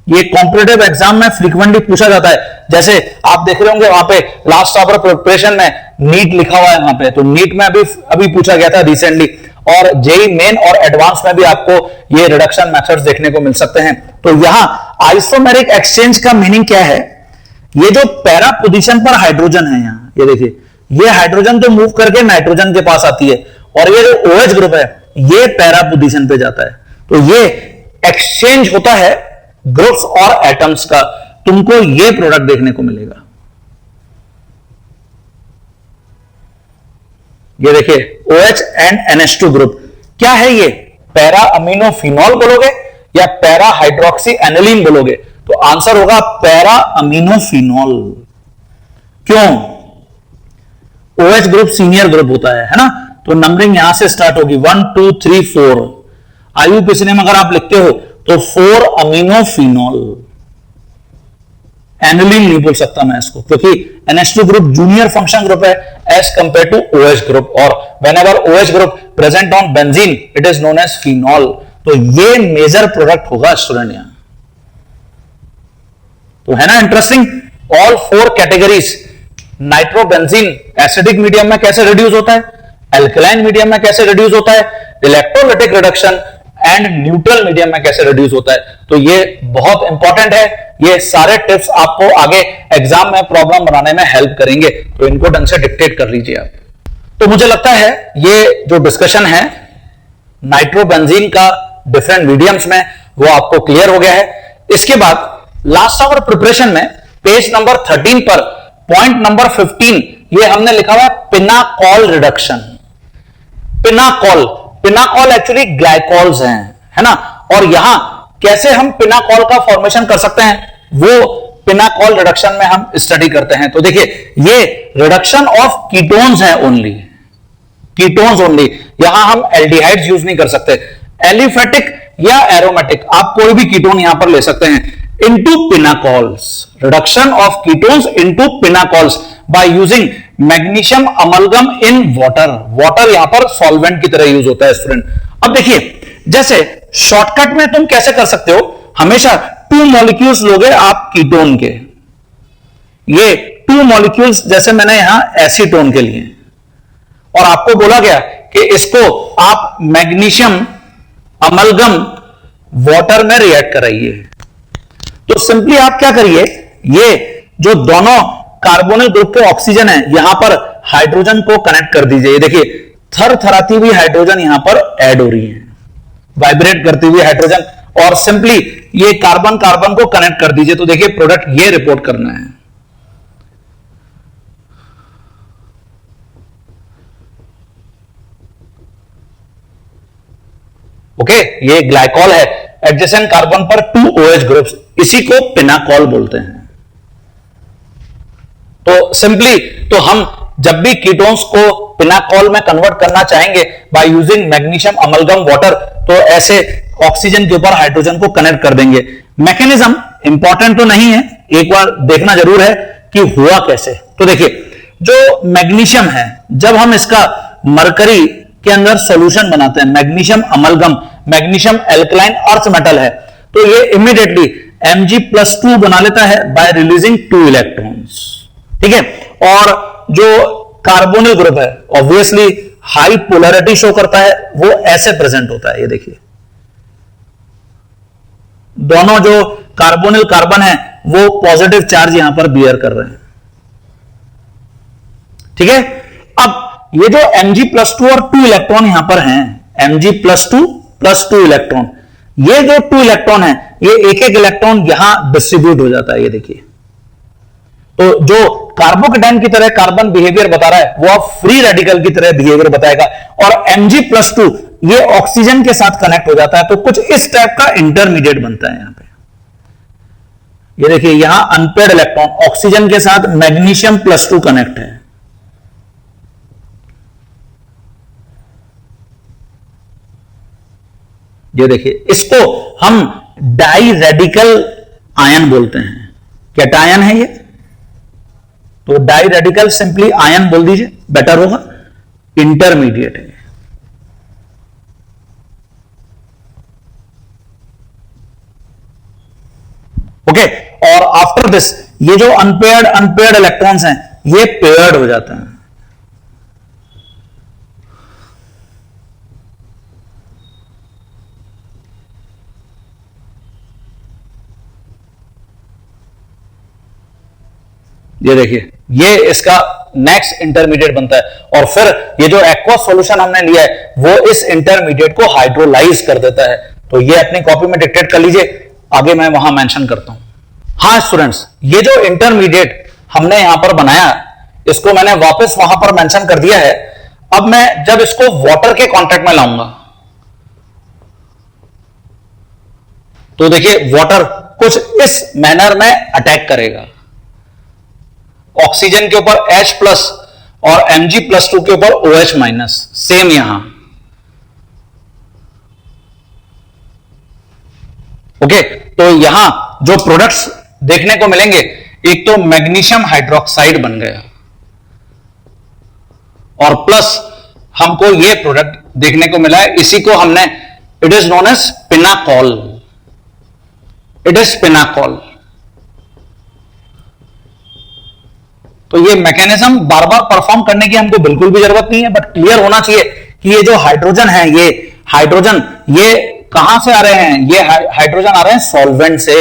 ये कॉम्पिटिटिव एग्जाम में फ्रीक्वेंटली पूछा जाता है। जैसे आप देख रहे होंगे वहां पे लास्ट आवर प्रिपरेशन में नीट लिखा हुआ है वहां पे, तो नीट में अभी पूछा गया था रिसेंटली, और जेई मेन और एडवांस में भी आपको ये रिडक्शन मेथड्स देखने को मिल सकते हैं। तो यहां आइसोमेरिक एक्सचेंज का मीनिंग क्या है, ये जो पैरा पोजीशन पर हाइड्रोजन है, यहां ये देखिए, ये हाइड्रोजन तो मूव करके नाइट्रोजन के पास आती है, और ये जो OH ग्रुप है ये पैरा पोजीशन पे जाता है। तो ये एक्सचेंज होता है ग्रुप्स और एटम्स का, तुमको ये प्रोडक्ट देखने को मिलेगा। ये देखिए OH एंड NH2 ग्रुप, क्या है ये, पैरा अमीनो फिनॉल बोलोगे या पैरा हाइड्रोक्सी एनिलीन बोलोगे, तो आंसर होगा पैरा अमीनो फिनॉल। क्यों, OH ग्रुप सीनियर ग्रुप होता है ना, तो नंबरिंग यहां से स्टार्ट होगी 1 2 3 4, IUPAC नेम अगर आप लिखते हो तो 4 अमीनोफिनॉल, एनिलीन नहीं बोल सकता मैं इसको, क्योंकि NH2 group junior function group है as compared to OH group, और whenever OH group present on benzene it is known as phenol. तो ये मेजर प्रोडक्ट होगा स्टूडेंट यहां। तो है ना interesting, all 4 categories. Nitrobenzene acidic medium में कैसे रिड्यूस होता है, एल्कलाइन मीडियम में कैसे रिड्यूस होता है, electrolytic reduction and neutral medium में कैसे रिड्यूस होता है। तो ये बहुत इंपॉर्टेंट है, ये सारे टिप्स आपको आगे एग्जाम में प्रॉब्लम बनाने में हेल्प करेंगे, तो इनको ढंग से डिक्टेट कर लीजिए आप। तो मुझे लगता है ये जो डिस्कशन है नाइट्रोबेंजीन का डिफरेंट मीडियम्स में वो आपको क्लियर हो गया है। इसके बाद लास्ट आवर प्रिपरेशन में पेज नंबर 13 पर पॉइंट नंबर 15 ये हमने लिखा हुआ है pinnacle reduction. Pinnacle actually glycols हैं, है ना, और यहां कैसे हम पिनाकॉल का फॉर्मेशन कर सकते हैं वो पिनाकॉल रिडक्शन में हम स्टडी करते हैं। तो देखिए ये रिडक्शन ऑफ कीटोन्स है, ओनली कीटोन्स ओनली, यहां हम एल्डिहाइड्स यूज नहीं कर सकते। एलिफेटिक या एरोमेटिक आप कोई भी कीटोन यहां पर ले सकते हैं। into pinacols, reduction of ketones into pinacols by using magnesium amalgam in water। water यहां पर सॉल्वेंट की तरह यूज होता है स्टूडेंट। अब देखिए जैसे शॉर्टकट में तुम कैसे कर सकते हो, हमेशा 2 मॉलिक्यूल्स लोगे आप कीटोन के, ये 2 मॉलिक्यूल्स जैसे मैंने यहां एसीटोन के लिए, और आपको बोला गया कि इसको आप मैग्नीशियम अमलगम वाटर में रिएक्ट कराइए। तो सिंपली आप क्या करिए, ये जो दोनों कार्बोनिल ग्रुप के ऑक्सीजन है यहां पर हाइड्रोजन को कनेक्ट कर दीजिए। देखिए थरथराती हुई हाइड्रोजन यहां पर ऐड हो रही है, वाइब्रेट करती हुई हाइड्रोजन, और सिंपली ये कार्बन कार्बन को कनेक्ट कर दीजिए। तो देखिए प्रोडक्ट ये रिपोर्ट करना है। ओके, ये ग्लाइकॉल है, एडजेसेंट कार्बन पर 2 OH ग्रुप्स, इसी को पिनाकॉल बोलते हैं। तो सिंपली तो हम जब भी कीटोन्स को पिनाकॉल में कन्वर्ट करना चाहेंगे by using magnesium amalgam water, तो ऐसे ऑक्सीजन के ऊपर हाइड्रोजन को कनेक्ट कर देंगे। मैकेनिज्म इंपॉर्टेंट तो नहीं है, एक बार देखना जरूर है कि हुआ कैसे। तो देखिए जो मैग्नीशियम है, जब हम इसका मरकरी के अंदर सॉल्यूशन बनाते हैं, magnesium amalgam, magnesium alkaline earth metal है, तो ये इमीडिएटली Mg+2 बना लेता है बाय रिलीजिंग 2 इलेक्ट्रॉन्स। ठीक है, और जो कार्बोनिल ग्रुप है ऑब्वियसली हाई पोलैरिटी शो करता है, वो ऐसे प्रेजेंट होता है। ये देखिए दोनों जो कार्बोनिल कार्बन है वो पॉजिटिव चार्ज यहां पर बियर कर रहे हैं। ठीक है, अब ये जो Mg+2 और 2 इलेक्ट्रॉन यहां पर हैं, Mg+2 + 2 इलेक्ट्रॉन, ये जो 2 इलेक्ट्रॉन है ये एक एक इलेक्ट्रॉन यहां डिस्ट्रीब्यूट हो जाता है। ये देखिए, तो जो कार्बोकेटाइन की तरह कार्बन बिहेवियर बता रहा है वो अब फ्री रेडिकल की तरह बिहेवियर बताएगा, और Mg+2 ये ऑक्सीजन के साथ कनेक्ट हो जाता है, तो कुछ इस टाइप का इंटरमीडिएट बनता है यहां पे। ये देखिए यहां अनपेयर्ड इलेक्ट्रॉन ऑक्सीजन के साथ मैग्नीशियम+2 कनेक्ट है। ये देखिए इसको हम डाई रेडिकल आयन बोलते हैं। कैटायन है ये, तो डाई रेडिकल सिंपली आयन बोल दीजिए, बेटर होगा। इंटरमीडिएट है। ओके, और आफ्टर दिस ये जो अनपेयर्ड इलेक्ट्रॉन्स हैं ये पेयर्ड हो जाते हैं। ये देखिए ये इसका नेक्स्ट इंटरमीडिएट बनता है, और फिर ये जो एक्वस सॉल्यूशन हमने लिया है वो इस इंटरमीडिएट को हाइड्रोलाइज कर देता है। तो ये अपनी कॉपी में डिक्टेट कर लीजिए, आगे मैं वहां मेंशन करता हूं। हाँ स्टूडेंट्स, ये जो इंटरमीडिएट हमने यहां पर बनाया इसको मैंने वापस वहां पर मेंशन कर दिया है। अब मैं जब इसको वाटर के कॉन्टेक्ट में लाऊंगा तो देखिए वाटर कुछ इस मैनर में अटैक करेगा, ऑक्सीजन के ऊपर H+ और Mg+2 के ऊपर OH-, सेम यहां। ओके, तो यहां जो प्रोडक्ट्स देखने को मिलेंगे, एक तो मैग्नीशियम हाइड्रोक्साइड बन गया और प्लस हमको ये प्रोडक्ट देखने को मिला है, इसी को हमने, it is known as pinacol, it is pinacol. तो ये मैकेनिज्म बार बार परफॉर्म करने की हमको बिल्कुल भी जरूरत नहीं है, बट क्लियर होना चाहिए कि ये जो हाइड्रोजन है, ये हाइड्रोजन ये कहां से आ रहे हैं, ये हाइड्रोजन आ रहे हैं सॉल्वेंट से।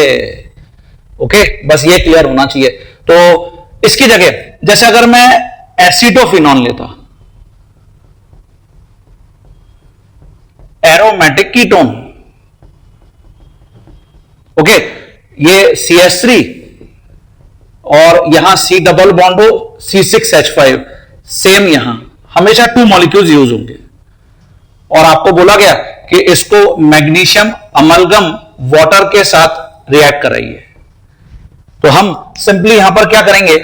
ओके, बस ये क्लियर होना चाहिए। तो इसकी जगह जैसे अगर मैं एसिटोफिनॉल लेता, एरोमेटिक कीटोन, ओके, ये CH3 और यहां C डबल बॉन्ड हो C6H5, सेम यहां हमेशा 2 मॉलिक्यूल्स यूज होंगे और आपको बोला गया कि इसको मैग्नीशियम अमलगम वाटर के साथ रिएक्ट कराइए। तो हम सिंपली यहां पर क्या करेंगे,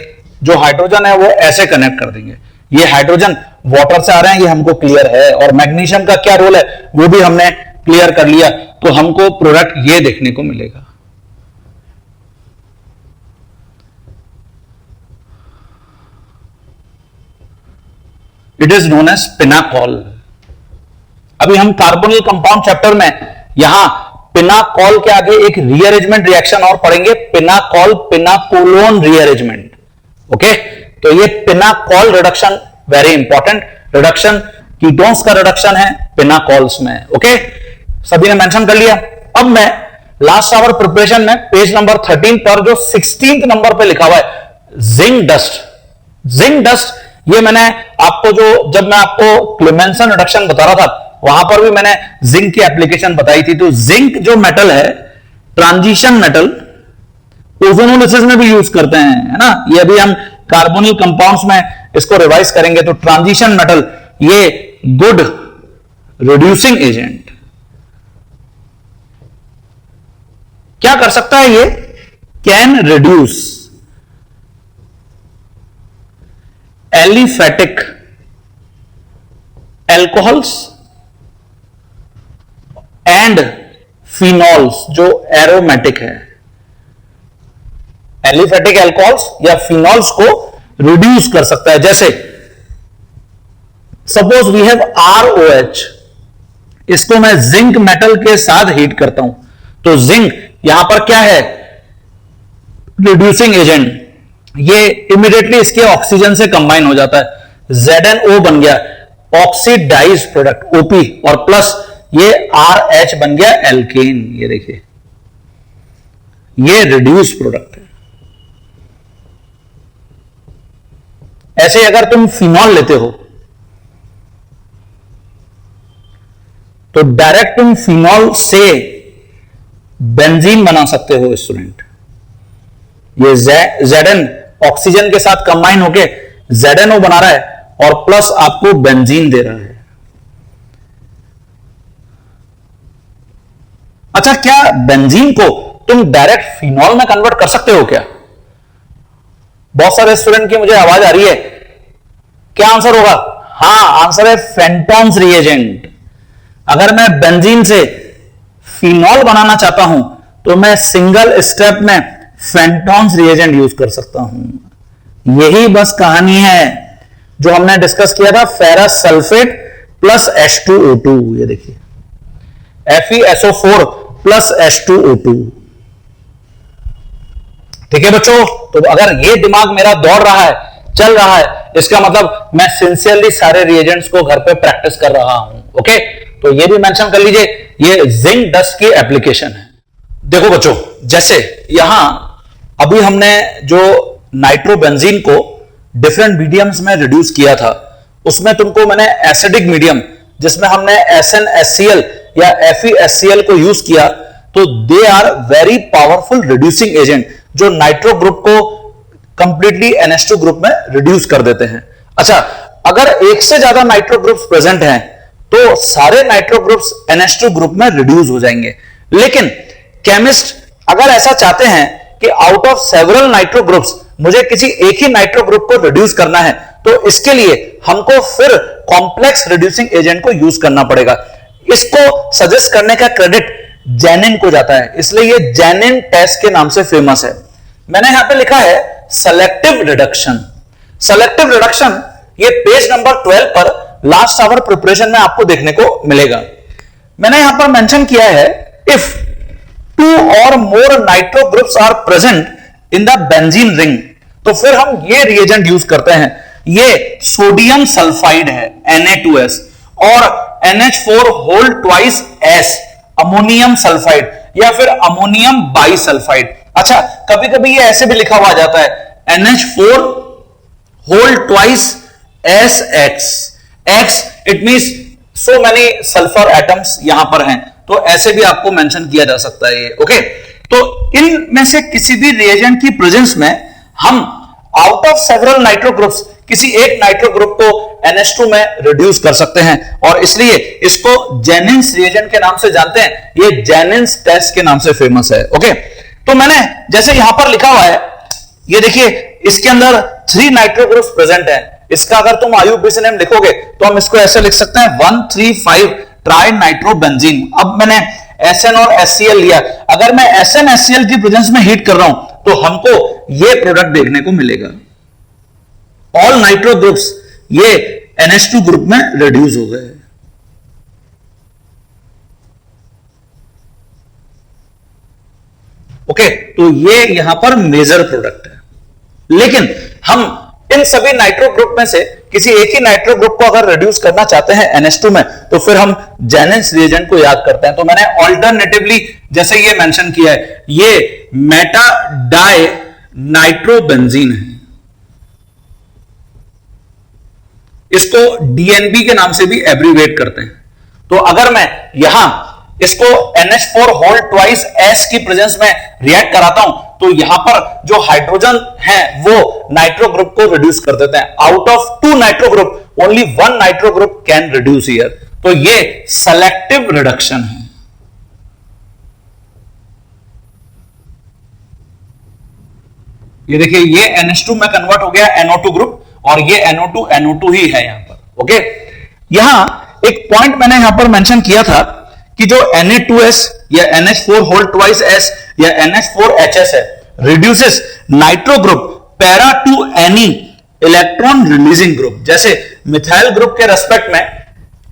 जो हाइड्रोजन है वो ऐसे कनेक्ट कर देंगे, ये हाइड्रोजन वाटर से आ रहे हैं, ये हमको क्लियर है, और मैग्नीशियम का क्या रोल है वो भी हमने क्लियर कर लिया। तो हमको प्रोडक्ट ये देखने को मिलेगा। It is known as pinacol. अभी हम कार्बोनिल कंपाउंड चैप्टर में यहां पिनाकॉल के आगे एक रीअरेंजमेंट रिएक्शन और पढ़ेंगे, पिनाकॉल पिनाकोलोन रीअरेंजमेंट। ओके, तो ये pinnacle reduction very important reduction, ketones का रिडक्शन है पिनाकॉल्स में। ओके, सभी ने मेंशन कर लिया। अब मैं लास्ट आवर प्रिपरेशन में पेज नंबर 13 पर जो 16th नंबर पे लिखा हुआ है जिंक डस्ट, जिंक डस्ट, ये मैंने आपको जब मैं आपको क्लेमेंसन रिडक्शन बता रहा था वहां पर भी मैंने जिंक की एप्लीकेशन बताई थी। तो जिंक जो मेटल है, ट्रांजिशन मेटल, ओजोनोलिसिस में भी यूज करते हैं, है ना। ये अभी हम कार्बोनिल कंपाउंड्स में इसको रिवाइज करेंगे। तो ट्रांजिशन मेटल ये गुड रिड्यूसिंग एजेंट क्या कर सकता है, ये can reduce aliphatic alcohols and phenols जो एरोमेटिक है। एलिफेटिक एल्कोहल्स या फिनॉल्स को रिड्यूस कर सकता है। जैसे सपोज वी हैव ROH, इसको मैं जिंक मेटल के साथ हीट करता हूं, तो जिंक यहां पर क्या है, रिड्यूसिंग एजेंट, ये इमीडिएटली इसके ऑक्सीजन से कंबाइन हो जाता है, ZnO बन गया ऑक्सीडाइज प्रोडक्ट OP, और प्लस ये RH बन गया एल्केन। ये देखिए ये रिड्यूस प्रोडक्ट है। ऐसे अगर तुम फिनॉल लेते हो तो डायरेक्ट तुम फिनॉल से बेंजीन बना सकते हो स्टूडेंट। ये Zn ऑक्सीजन के साथ कंबाइन होके ZnO बना रहा है और प्लस आपको बेंजीन दे रहा है। अच्छा, क्या बेंजीन को तुम डायरेक्ट फिनॉल में कन्वर्ट कर सकते हो क्या? बहुत सारे स्टूडेंट की मुझे आवाज आ रही है, क्या आंसर होगा? हां, आंसर है फेंटॉन्स रिएजेंट। अगर मैं बेंजीन से फिनॉल बनाना चाहता हूं तो मैं सिंगल स्टेप में फेंटॉन्स रिएजेंट यूज कर सकता हूं। यही बस कहानी है जो हमने डिस्कस किया था, फेरस सल्फेट प्लस H2O2। ये देखिए FeSO4 प्लस H2O2। ठीक है बच्चों, तो अगर ये दिमाग मेरा दौड़ रहा है, चल रहा है, इसका मतलब मैं सिंसियरली सारे रिएजेंट्स को घर पे प्रैक्टिस कर रहा हूं। ओके, तो ये भी मेंशन कर लीजिए, ये जिंक डस्ट की एप्लीकेशन है। देखो बच्चों, जैसे यहां अभी हमने जो नाइट्रोबेंजीन को डिफरेंट मीडियम्स में रिड्यूस किया था, उसमें तुमको मैंने एसिडिक मीडियम जिसमें हमने SnHCl या FeSCl को यूज किया, तो they are very powerful reducing agent जो नाइट्रो ग्रुप को कंप्लीटली NH2 ग्रुप में रिड्यूस कर देते हैं। अच्छा, अगर एक से ज्यादा नाइट्रो ग्रुप्स प्रेजेंट हैं तो सारे नाइट्रो ग्रुप्स NH2 ग्रुप में रिड्यूस हो जाएंगे। लेकिन केमिस्ट अगर ऐसा चाहते हैं कि out of several nitro groups मुझे किसी एक ही नाइट्रो ग्रुप को रिड्यूस करना है, तो इसके लिए हमको फिर कॉम्प्लेक्स रिड्यूसिंग एजेंट को यूज करना पड़ेगा। इसको सजेस्ट करने का क्रेडिट जेनिन को जाता है, इसलिए ये जेनिन टेस्ट के नाम से फेमस है। मैंने यहां पे लिखा है सेलेक्टिव रिडक्शन। सेलेक्टिव रिडक्शन ये पेज नंबर 12 पर लास्ट आवर प्रिपरेशन में आपको देखने को मिलेगा। मैंने यहां पर मेंशन किया है if 2 or more nitro groups are present in the benzene ring, तो फिर हम ये रिएजेंट यूज करते हैं। ये सोडियम सल्फाइड है Na2S और NH4 whole twice S ammonium sulphide या फिर अमोनियम बाइसल्फाइड। अच्छा, कभी कभी ये ऐसे भी लिखा हुआ जाता है NH4 whole twice SX। X it means so many sulphur atoms यहां पर हैं, तो ऐसे भी आपको मेंशन किया जा सकता है ये। ओके, तो इनमें से किसी भी रिएजेंट की प्रेजेंस में हम out of several nitro groups किसी एक नाइट्रो ग्रुप को NH2 में रिड्यूस कर सकते हैं और इसलिए इसको जेनिन्स रिएजेंट के नाम से जानते हैं। ये जेनिन्स टेस्ट के नाम से फेमस है। ओके, तो मैंने जैसे यहां पर लिखा हुआ है, ये देखिए इसके अंदर 3 नाइट्रो ग्रुप्स प्रेजेंट हैं। इसका अगर तुम IUPAC नेम लिखोगे तो हम इसको ऐसे लिख सकते हैं 1,3,5 ट्राई नाइट्रोबेंजीन। अब मैंने SN और HCl लिया, अगर मैं SN HCl की प्रेजेंस में हीट कर रहा हूं तो हमको ये प्रोडक्ट देखने को मिलेगा। ऑल नाइट्रो ग्रुप्स ये NH2 ग्रुप में रिड्यूस हो गए। ओके, तो ये यहां पर मेजर प्रोडक्ट है। लेकिन हम इन सभी नाइट्रो ग्रुप में से किसी एक ही नाइट्रो ग्रुप को अगर रिड्यूस करना चाहते हैं NH2 में, तो फिर हम जेनिन्स रिएजेंट को याद करते हैं। तो मैंने ऑल्टरनेटिवली जैसे ये मेंशन किया है, ये मेटा डाई नाइट्रोबेंजीन है, इसको DNB के नाम से भी एब्रीवेट करते हैं। तो अगर मैं यहां इसको NH4 होल ट्वाइस S की प्रेजेंस में रिएक्ट कराता हूं तो यहां पर जो हाइड्रोजन है वो नाइट्रो ग्रुप को रिड्यूस कर देते हैं। Out of 2 nitro group only 1 nitro group can reduce here. तो ये सेलेक्टिव रिडक्शन है। ये देखिए ये NH2 में कन्वर्ट हो गया NO2 ग्रुप और ये NO2 ही है यहां पर। ओके, यहां एक पॉइंट मैंने यहां पर मेंशन किया था कि जो Na2S या NH4 होल ट्वाइस S या NH4HS है, reduces nitro group para two any electron releasing group. जैसे मिथाइल ग्रुप के रेस्पेक्ट में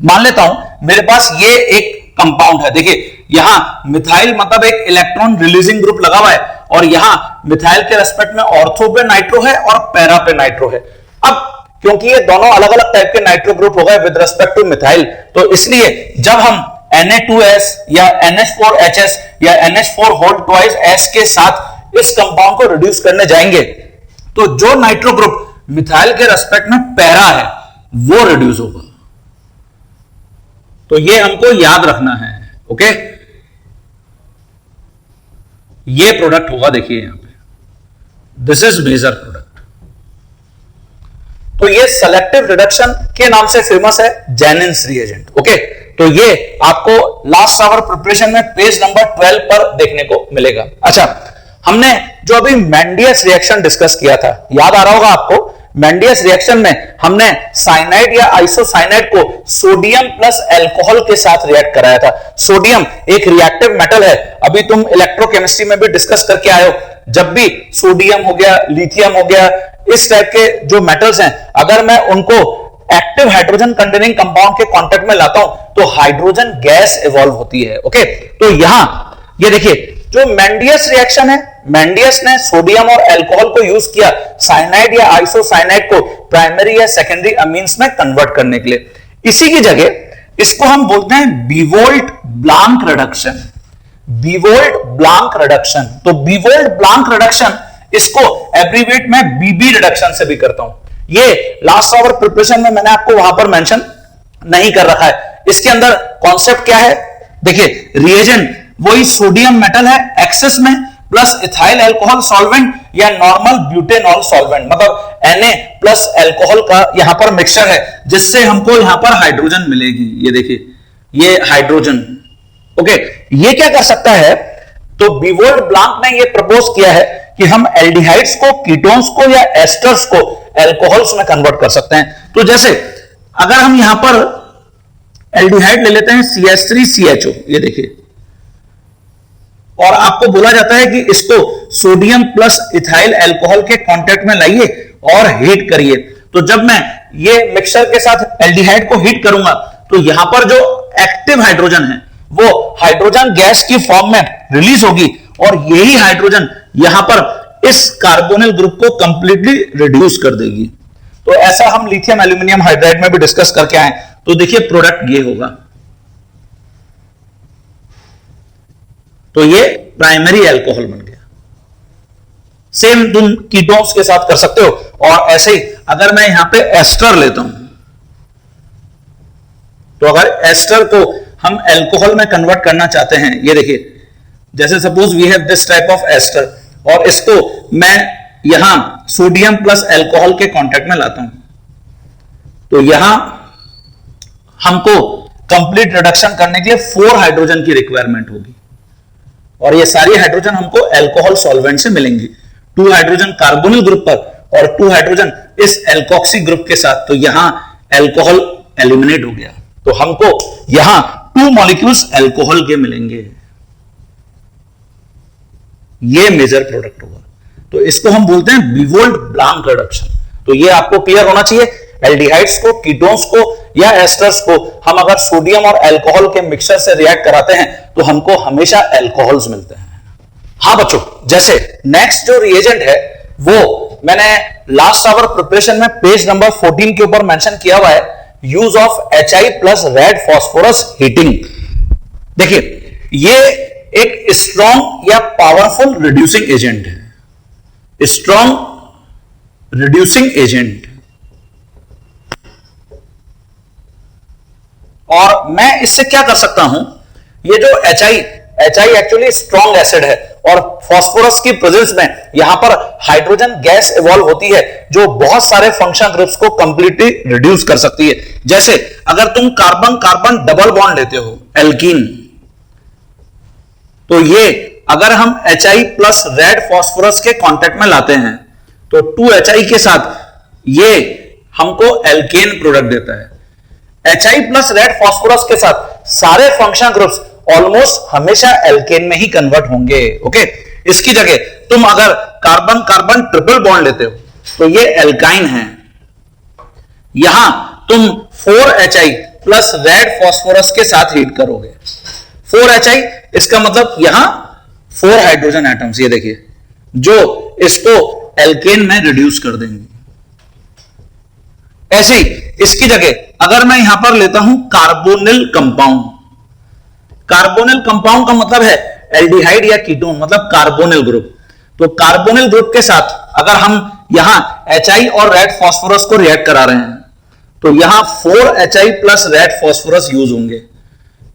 मान लेता हूं मेरे पास ये एक कंपाउंड है, देखिए यहां मिथाइल मतलब एक इलेक्ट्रॉन रिलीजिंग ग्रुप लगा हुआ है और यहां मिथाइल के रेस्पेक्ट में ऑर्थो पे नाइट्रो है और पैरा पे नाइट्रो है। अब क्योंकि ये दोनों अलग अलग टाइप के नाइट्रो ग्रुप हो गए विद रेस्पेक्ट टू मिथाइल, तो इसलिए जब हम Na2S या NH4HS या NH4 होल ट्वाइस S के साथ इस कंपाउंड को रिड्यूस करने जाएंगे तो जो नाइट्रो ग्रुप मिथाइल के रेस्पेक्ट में पैरा है वो रिड्यूस होगा। तो ये हमको याद रखना है। ओके, ये प्रोडक्ट होगा, देखिए यहां पे दिस इज मेजर प्रोडक्ट। तो ये सेलेक्टिव रिडक्शन के नाम से फेमस है जेनिन्स रिएजेंट। ओके, तो ये आपको लास्ट आवर प्रिपरेशन में पेज नंबर 12 पर देखने को मिलेगा। अच्छा, हमने जो अभी मेंडियस रिएक्शन डिस्कस किया था, याद आ रहा होगा आपको। मेंडियस रिएक्शन में हमने साइनाइड या आइसोसाइनाइड को सोडियम प्लस अल्कोहल के साथ रिएक्ट कराया था। सोडियम एक रिएक्टिव मेटल है, अभी तुम इलेक्ट्रोकेमिस्ट्री में भी डिस्कस करके आए हो। जब भी सोडियम हो गया, लिथियम हो गया, इस टाइप के जो मेटल्स हैं, अगर मैं उनको एक्टिव हाइड्रोजन कंटेनिंग कंपाउंड के कांटेक्ट में लाता हूं तो हाइड्रोजन गैस इवॉल्व होती है। ओके, तो यहां ये देखिए जो मेंडियस रिएक्शन है, मेंडियस ने सोडियम और अल्कोहल को यूज किया साइनाइड या आइसोसाइनाइड को प्राइमरी या सेकेंडरी अमीन्स में कन्वर्ट करने के लिए। इसी की जगह इसको हम बोलते हैं बीवोल्ट ब्लांक रिडक्शन। बीवोल्ट ब्लांक रिडक्शन, तो बीवोल्ट ब्लांक रिडक्शन इसको एब्रीवेट में बीबी रिडक्शन से भी करता हूं। ये लास्ट आवर प्रिपरेशन में मैंने आपको वहां पर मेंशन नहीं कर रखा है। इसके अंदर कॉन्सेप्ट क्या है, देखिए रिएजेंट वही सोडियम मेटल है एक्सेस में प्लस इथाइल अल्कोहल सॉल्वेंट या नॉर्मल ब्यूटेनॉल सॉल्वेंट, मतलब Na प्लस अल्कोहल का यहां पर मिक्सचर है जिससे हमको यहां पर हाइड्रोजन मिलेगी। ये देखिए ये हाइड्रोजन। ओके, ये क्या कर सकता है, तो बीवोल्ट ब्लांक ने ये प्रपोज किया है कि हम एल्डिहाइड्स को, कीटोन्स को या एस्टर्स को अल्कोहल्स में कन्वर्ट कर सकते हैं। तो जैसे अगर हम यहां पर एल्डिहाइड ले लेते हैं CH3CHO, ये देखिए और आपको बोला जाता है कि इसको सोडियम प्लस इथाइल अल्कोहल के कांटेक्ट में लाइए और हीट करिए। तो जब मैं ये मिक्सचर के साथ एल्डिहाइड को हीट करूंगा तो यहां पर जो एक्टिव हाइड्रोजन है वो हाइड्रोजन गैस की फॉर्म में रिलीज होगी और यही हाइड्रोजन यहां पर इस कार्बोनिल ग्रुप को कंप्लीटली रिड्यूस कर देगी। तो ऐसा हम लिथियम एल्यूमिनियम हाइड्राइड में भी डिस्कस करके आए। तो देखिए प्रोडक्ट ये होगा, तो ये प्राइमरी अल्कोहल बन गया। सेम तुम कीटोन्स के साथ कर सकते हो। और ऐसे ही अगर मैं यहां पे एस्टर लेता हूं, तो अगर एस्टर को हम अल्कोहल में कन्वर्ट करना चाहते हैं, ये देखिए जैसे suppose we have this type of ester और इसको मैं यहां सोडियम प्लस अल्कोहल के कांटेक्ट में लाता हूं, तो यहां हमको कंप्लीट रिडक्शन करने के लिए 4 हाइड्रोजन की रिक्वायरमेंट होगी और ये सारी हाइड्रोजन हमको अल्कोहल सॉल्वेंट से मिलेंगी। 2 हाइड्रोजन कार्बोनिल ग्रुप पर और 2 हाइड्रोजन इस एल्कोक्सी ग्रुप के साथ, तो यहां अल्कोहल एलिमिनेट हो गया। तो हमको यहां 2 मॉलिक्यूल्स अल्कोहल के मिलेंगे। ये मेजर प्रोडक्ट होगा। तो इसको हम बोलते हैं बिवोल्ट ब्लांक रिडक्शन। तो ये आपको क्लियर होना चाहिए। एल्डिहाइड्स को, कीटोन्स को या एस्टर्स को हम अगर सोडियम और अल्कोहल के मिक्सचर से रिएक्ट कराते हैं तो हमको हमेशा अल्कोहल्स मिलते हैं। हाँ बच्चों, जैसे नेक्स्ट जो रिएजेंट है वो मैंने लास्ट आवर प्रिपरेशन में पेज नंबर 14 के ऊपर मेंशन किया हुआ है, use of HI plus red phosphorus heating. देखिए ये एक स्ट्रॉन्ग या पावरफुल रिड्यूसिंग एजेंट है, स्ट्रॉन्ग रिड्यूसिंग एजेंट। और मैं इससे क्या कर सकता हूं, ये जो HI एक्चुअली स्ट्रॉन्ग एसिड है और फास्फोरस की प्रेजेंस में यहां पर हाइड्रोजन गैस इवॉल्व होती है जो बहुत सारे फंक्शनल ग्रुप्स को कंप्लीटली रिड्यूस कर सकती है। जैसे अगर तुम कार्बन कार्बन डबल बॉन्ड लेते हो एल्कीन, तो ये अगर हम HI प्लस रेड फास्फोरस के कांटेक्ट में लाते हैं तो 2HI के साथ ये हमको एल्केन प्रोडक्ट देता है। HI प्लस रेड फास्फोरस के साथ सारे फंक्शनल ग्रुप्स ऑलमोस्ट हमेशा एल्केन में ही कन्वर्ट होंगे। ओके, इसकी जगह तुम अगर कार्बन कार्बन ट्रिपल बॉन्ड लेते हो तो ये एल्काइन है। यहां तुम 4HI प्लस रेड फास्फोरस के साथ हीट करोगे। 4HI इसका मतलब यहां 4 हाइड्रोजन एटम्स, ये देखिए, जो इसको एल्केन में रिड्यूस कर देंगे। ऐसे ही इसकी जगह अगर मैं यहां पर लेता हूं कार्बोनिल कंपाउंड, कार्बोनिल कंपाउंड का मतलब है एल्डिहाइड या कीटोन, मतलब कार्बोनिल ग्रुप। तो कार्बोनिल ग्रुप के साथ अगर हम यहां HI और रेड फास्फोरस को रिएक्ट करा रहे हैं तो यहां 4HI plus red phosphorus use होंगे।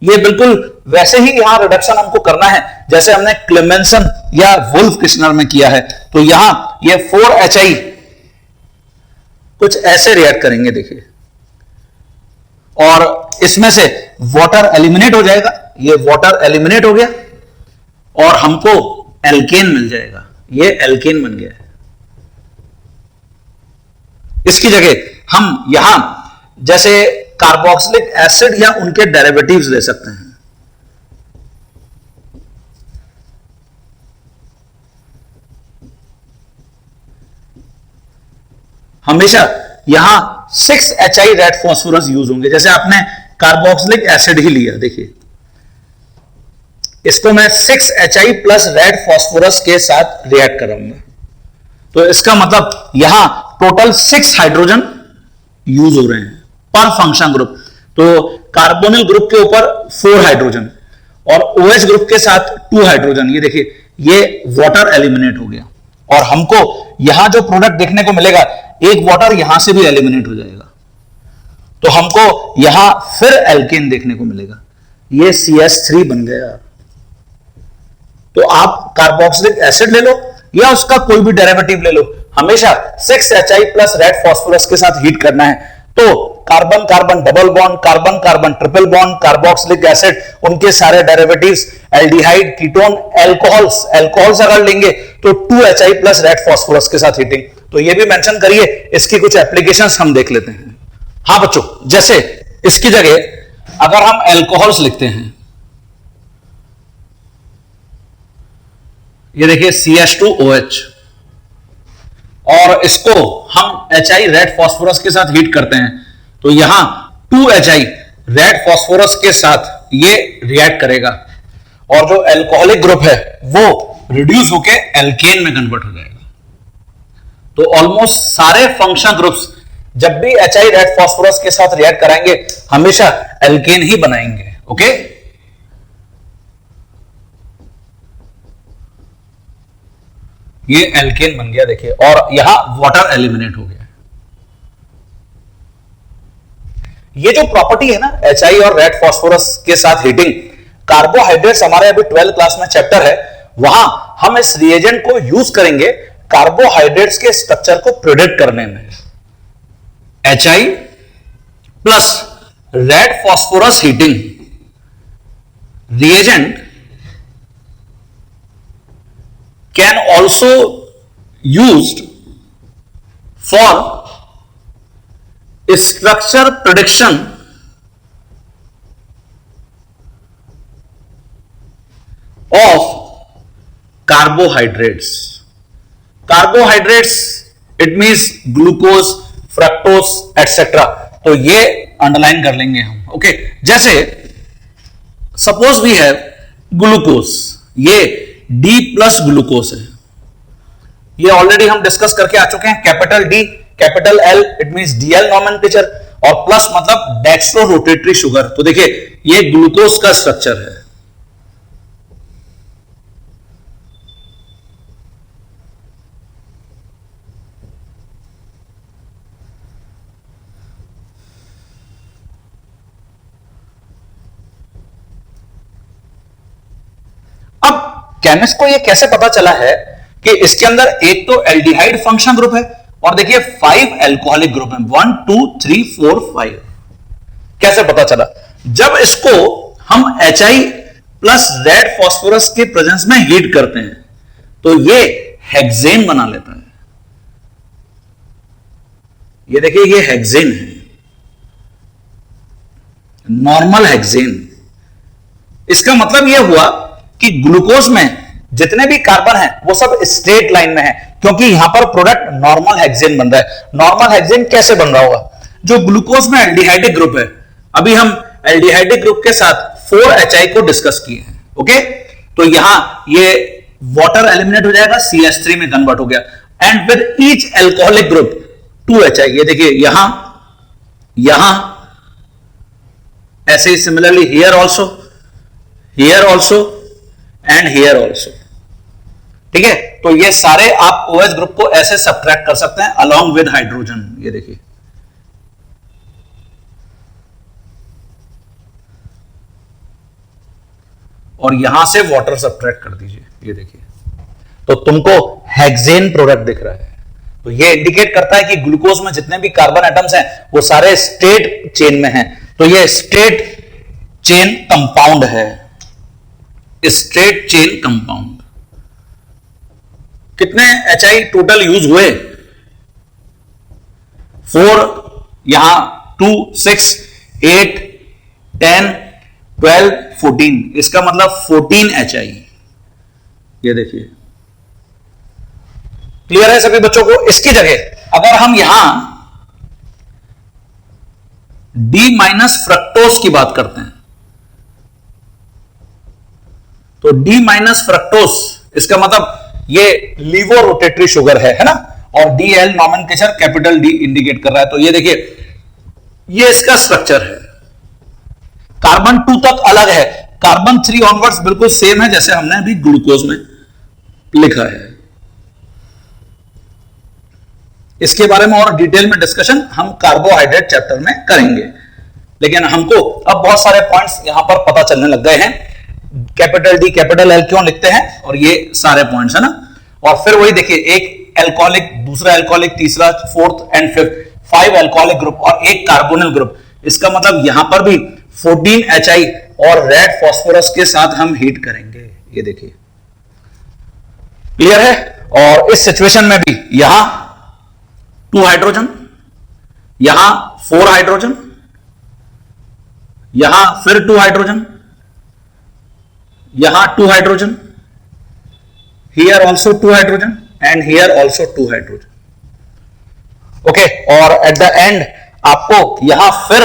ये बिल्कुल वैसे ही यहां रिडक्शन हमको करना है जैसे हमने क्लेमेंसन या वुल्फ किस्नर में किया है। तो यहां ये 4HI कुछ ऐसे रिएक्ट करेंगे, देखिए, और इसमें से वाटर एलिमिनेट हो जाएगा। ये वाटर एलिमिनेट हो गया और हमको एल्केन मिल जाएगा। ये एल्केन बन गया है। इसकी जगह हम यहां जैसे कार्बोक्सिलिक एसिड या उनके डेरिवेटिव्स ले सकते हैं। हमेशा यहां 6HI रेड फास्फोरस यूज होंगे। जैसे आपने कार्बोक्सिलिक एसिड ही लिया, देखिए इसको मैं 6HI प्लस रेड फास्फोरस के साथ रिएक्ट कराऊंगा, तो इसका मतलब यहां टोटल 6 हाइड्रोजन यूज हो रहे हैं पर फंक्शन ग्रुप। तो कार्बोनिल ग्रुप के ऊपर 4 हाइड्रोजन और OH ग्रुप के साथ 2 हाइड्रोजन, ये देखिए ये वाटर एलिमिनेट हो गया और हमको यहां जो प्रोडक्ट देखने को मिलेगा, एक वाटर यहां से भी एलिमिनेट हो जाएगा, तो हमको यहां फिर एल्केन देखने को मिलेगा। ये CH3 बन गया। तो आप कार्बोक्सिलिक एसिड ले लो या उसका कोई भी डेरिवेटिव ले लो, हमेशा 6HI प्लस रेड फास्फोरस के साथ हीट करना है। तो carbon carbon double bond, carbon carbon triple bond, carboxylic acid, उनके सारे डेरिवेटिव्स, एल्डिहाइड, कीटोन, अल्कोहल्स अगर लेंगे तो 2HI प्लस रेड फास्फोरस के साथ हीटिंग। तो ये भी मेंशन करिए, इसकी कुछ एप्लीकेशंस हम देख लेते हैं। हाँ बच्चों, जैसे इसकी जगह अगर हम अल्कोहल्स लिखते हैं ये देखिए CH2OH, और इसको हम HI रेड फास्फोरस के साथ हीट करते हैं तो यहां 2HI रेड फास्फोरस के साथ ये रिएक्ट करेगा और जो एल्कोहलिक ग्रुप है वो रिड्यूस होके एल्केन में कन्वर्ट हो जाएगा। तो ऑलमोस्ट सारे फंक्शनल ग्रुप्स जब भी HI रेड फास्फोरस के साथ रिएक्ट कराएंगे हमेशा एल्केन ही बनाएंगे। ओके, ये एल्केन बन गया देखिए, और यहां वाटर एलिमिनेट हो गया। ये जो प्रॉपर्टी है ना HI और रेड फास्फोरस के साथ हीटिंग, कार्बोहाइड्रेट्स हमारे अभी 12th क्लास में चैप्टर है, वहां हम इस रिएजेंट को यूज करेंगे कार्बोहाइड्रेट्स के स्ट्रक्चर को प्रिडिक्ट करने में। HI plus red phosphorus heating reagent can also used for structure prediction of carbohydrates. Carbohydrates it means glucose, fructose etc. तो ये अंडरलाइन कर लेंगे हम। ओके, जैसे सपोज वी हैव ग्लूकोज, ये D प्लस ग्लूकोज है, ये ऑलरेडी हम डिस्कस करके आ चुके हैं। Capital D capital L it means DL nomenclature, और प्लस मतलब डेक्स्ट्रो रोटेटरी शुगर। तो देखिए ये ग्लूकोज का स्ट्रक्चर है। केमिस्ट को ये कैसे पता चला है कि इसके अंदर एक तो एल्डिहाइड फंक्शनल ग्रुप है और देखिए 5 एल्कोहलिक ग्रुप है, 1 2 3 4 5। कैसे पता चला? जब इसको हम HI प्लस रेड फास्फोरस के प्रेजेंस में हीट करते हैं तो ये हेक्सेन बना लेता है। ये देखिए ये हेक्सेन है, नॉर्मल हेक्सेन। इसका मतलब यह हुआ कि ग्लूकोज में जितने भी कार्बन हैं वो सब स्ट्रेट लाइन में है, क्योंकि यहां पर प्रोडक्ट नॉर्मल हेक्सेन बन रहा है। नॉर्मल हेक्सेन कैसे बन रहा होगा? जो ग्लूकोज में एल्डिहाइडिक ग्रुप है, अभी हम एल्डिहाइडिक ग्रुप के साथ 4HI को डिस्कस किए हैं। ओके, तो यहां ये वाटर एलिमिनेट हो जाएगा, CH3 में कन्वर्ट हो गया, and with each alcoholic group 2HI। ये देखिए यहां ऐसे ही similarly here also and here also. ठीक है, तो ये सारे आप OH ग्रुप को ऐसे सब्ट्रैक्ट कर सकते हैं अलोंग विद हाइड्रोजन। ये देखिए और यहां से वाटर सब्ट्रैक्ट कर दीजिए। ये देखिए तो तुमको हेक्सेन प्रोडक्ट दिख रहा है। तो ये इंडिकेट करता है कि ग्लूकोज में जितने भी कार्बन एटम्स हैं वो सारे स्ट्रेट चेन में हैं। तो ये स्ट्रेट चेन कंपाउंड है, स्ट्रेट चेन कंपाउंड। कितने HI टोटल यूज हुए? 4, यहां 2 6 8 10 12 14, इसका मतलब 14 HI। ये देखिए क्लियर है सभी बच्चों को? इसकी जगह अगर हम यहां D माइनस फ्रक्टोज की बात करते हैं तो D माइनस फ्रक्टोज, इसका मतलब ये लीवो रोटेटरी शुगर है ना, और DL nomenclature capital D indicate कर रहा है। तो ये देखिए ये इसका स्ट्रक्चर है। कार्बन 2 तक अलग है, कार्बन 3 ऑनवर्ड्स बिल्कुल सेम है जैसे हमने अभी ग्लूकोज में लिखा है। इसके बारे में और डिटेल में डिस्कशन हम कार्बोहाइड्रेट चैप्टर में करेंगे, लेकिन हमको अब बहुत सारे पॉइंट्स यहां पर पता चलने लग गए हैं। कैपिटल D कैपिटल L क्यों लिखते हैं और ये सारे पॉइंट्स है ना। और फिर वही देखिए एक एल्कोहलिक, दूसरा एल्कोहलिक, तीसरा, fourth and fifth, 5 alcoholic group और एक कार्बोनिल ग्रुप। इसका मतलब यहां पर भी 14 HI और रेड फास्फोरस के साथ हम हीट करेंगे। ये देखिए क्लियर है? और इस सिचुएशन में भी यहां 2 हाइड्रोजन, यहां 4 हाइड्रोजन, यहां फिर 2 हाइड्रोजन, यहां 2 hydrogen, here also 2 hydrogen and here also 2 hydrogen. Okay, और एट द एंड आपको यहां फिर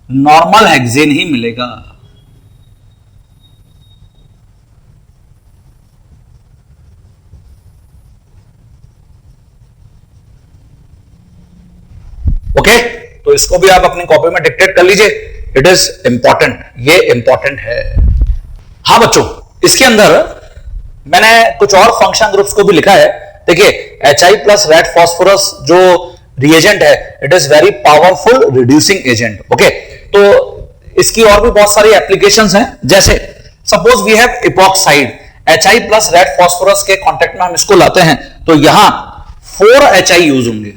नॉर्मल हेक्सेन ही मिलेगा। ओके, तो इसको भी आप अपनी कॉपी में डिक्टेट कर लीजिए। इट इज इंपॉर्टेंट, ये इंपॉर्टेंट है। हाँ बच्चों, इसके अंदर मैंने कुछ और फंक्शन ग्रुप्स को भी लिखा है। देखिए, HI प्लस रेड फॉस्फोरस जो रिएजेंट है, it is very powerful reducing agent. Okay, तो इसकी और भी बहुत सारी एप्लीकेशंस हैं। जैसे suppose we have epoxide, HI plus red phosphorus के कांटेक्ट में हम इसको लाते हैं तो यहां 4 HI यूज होंगे,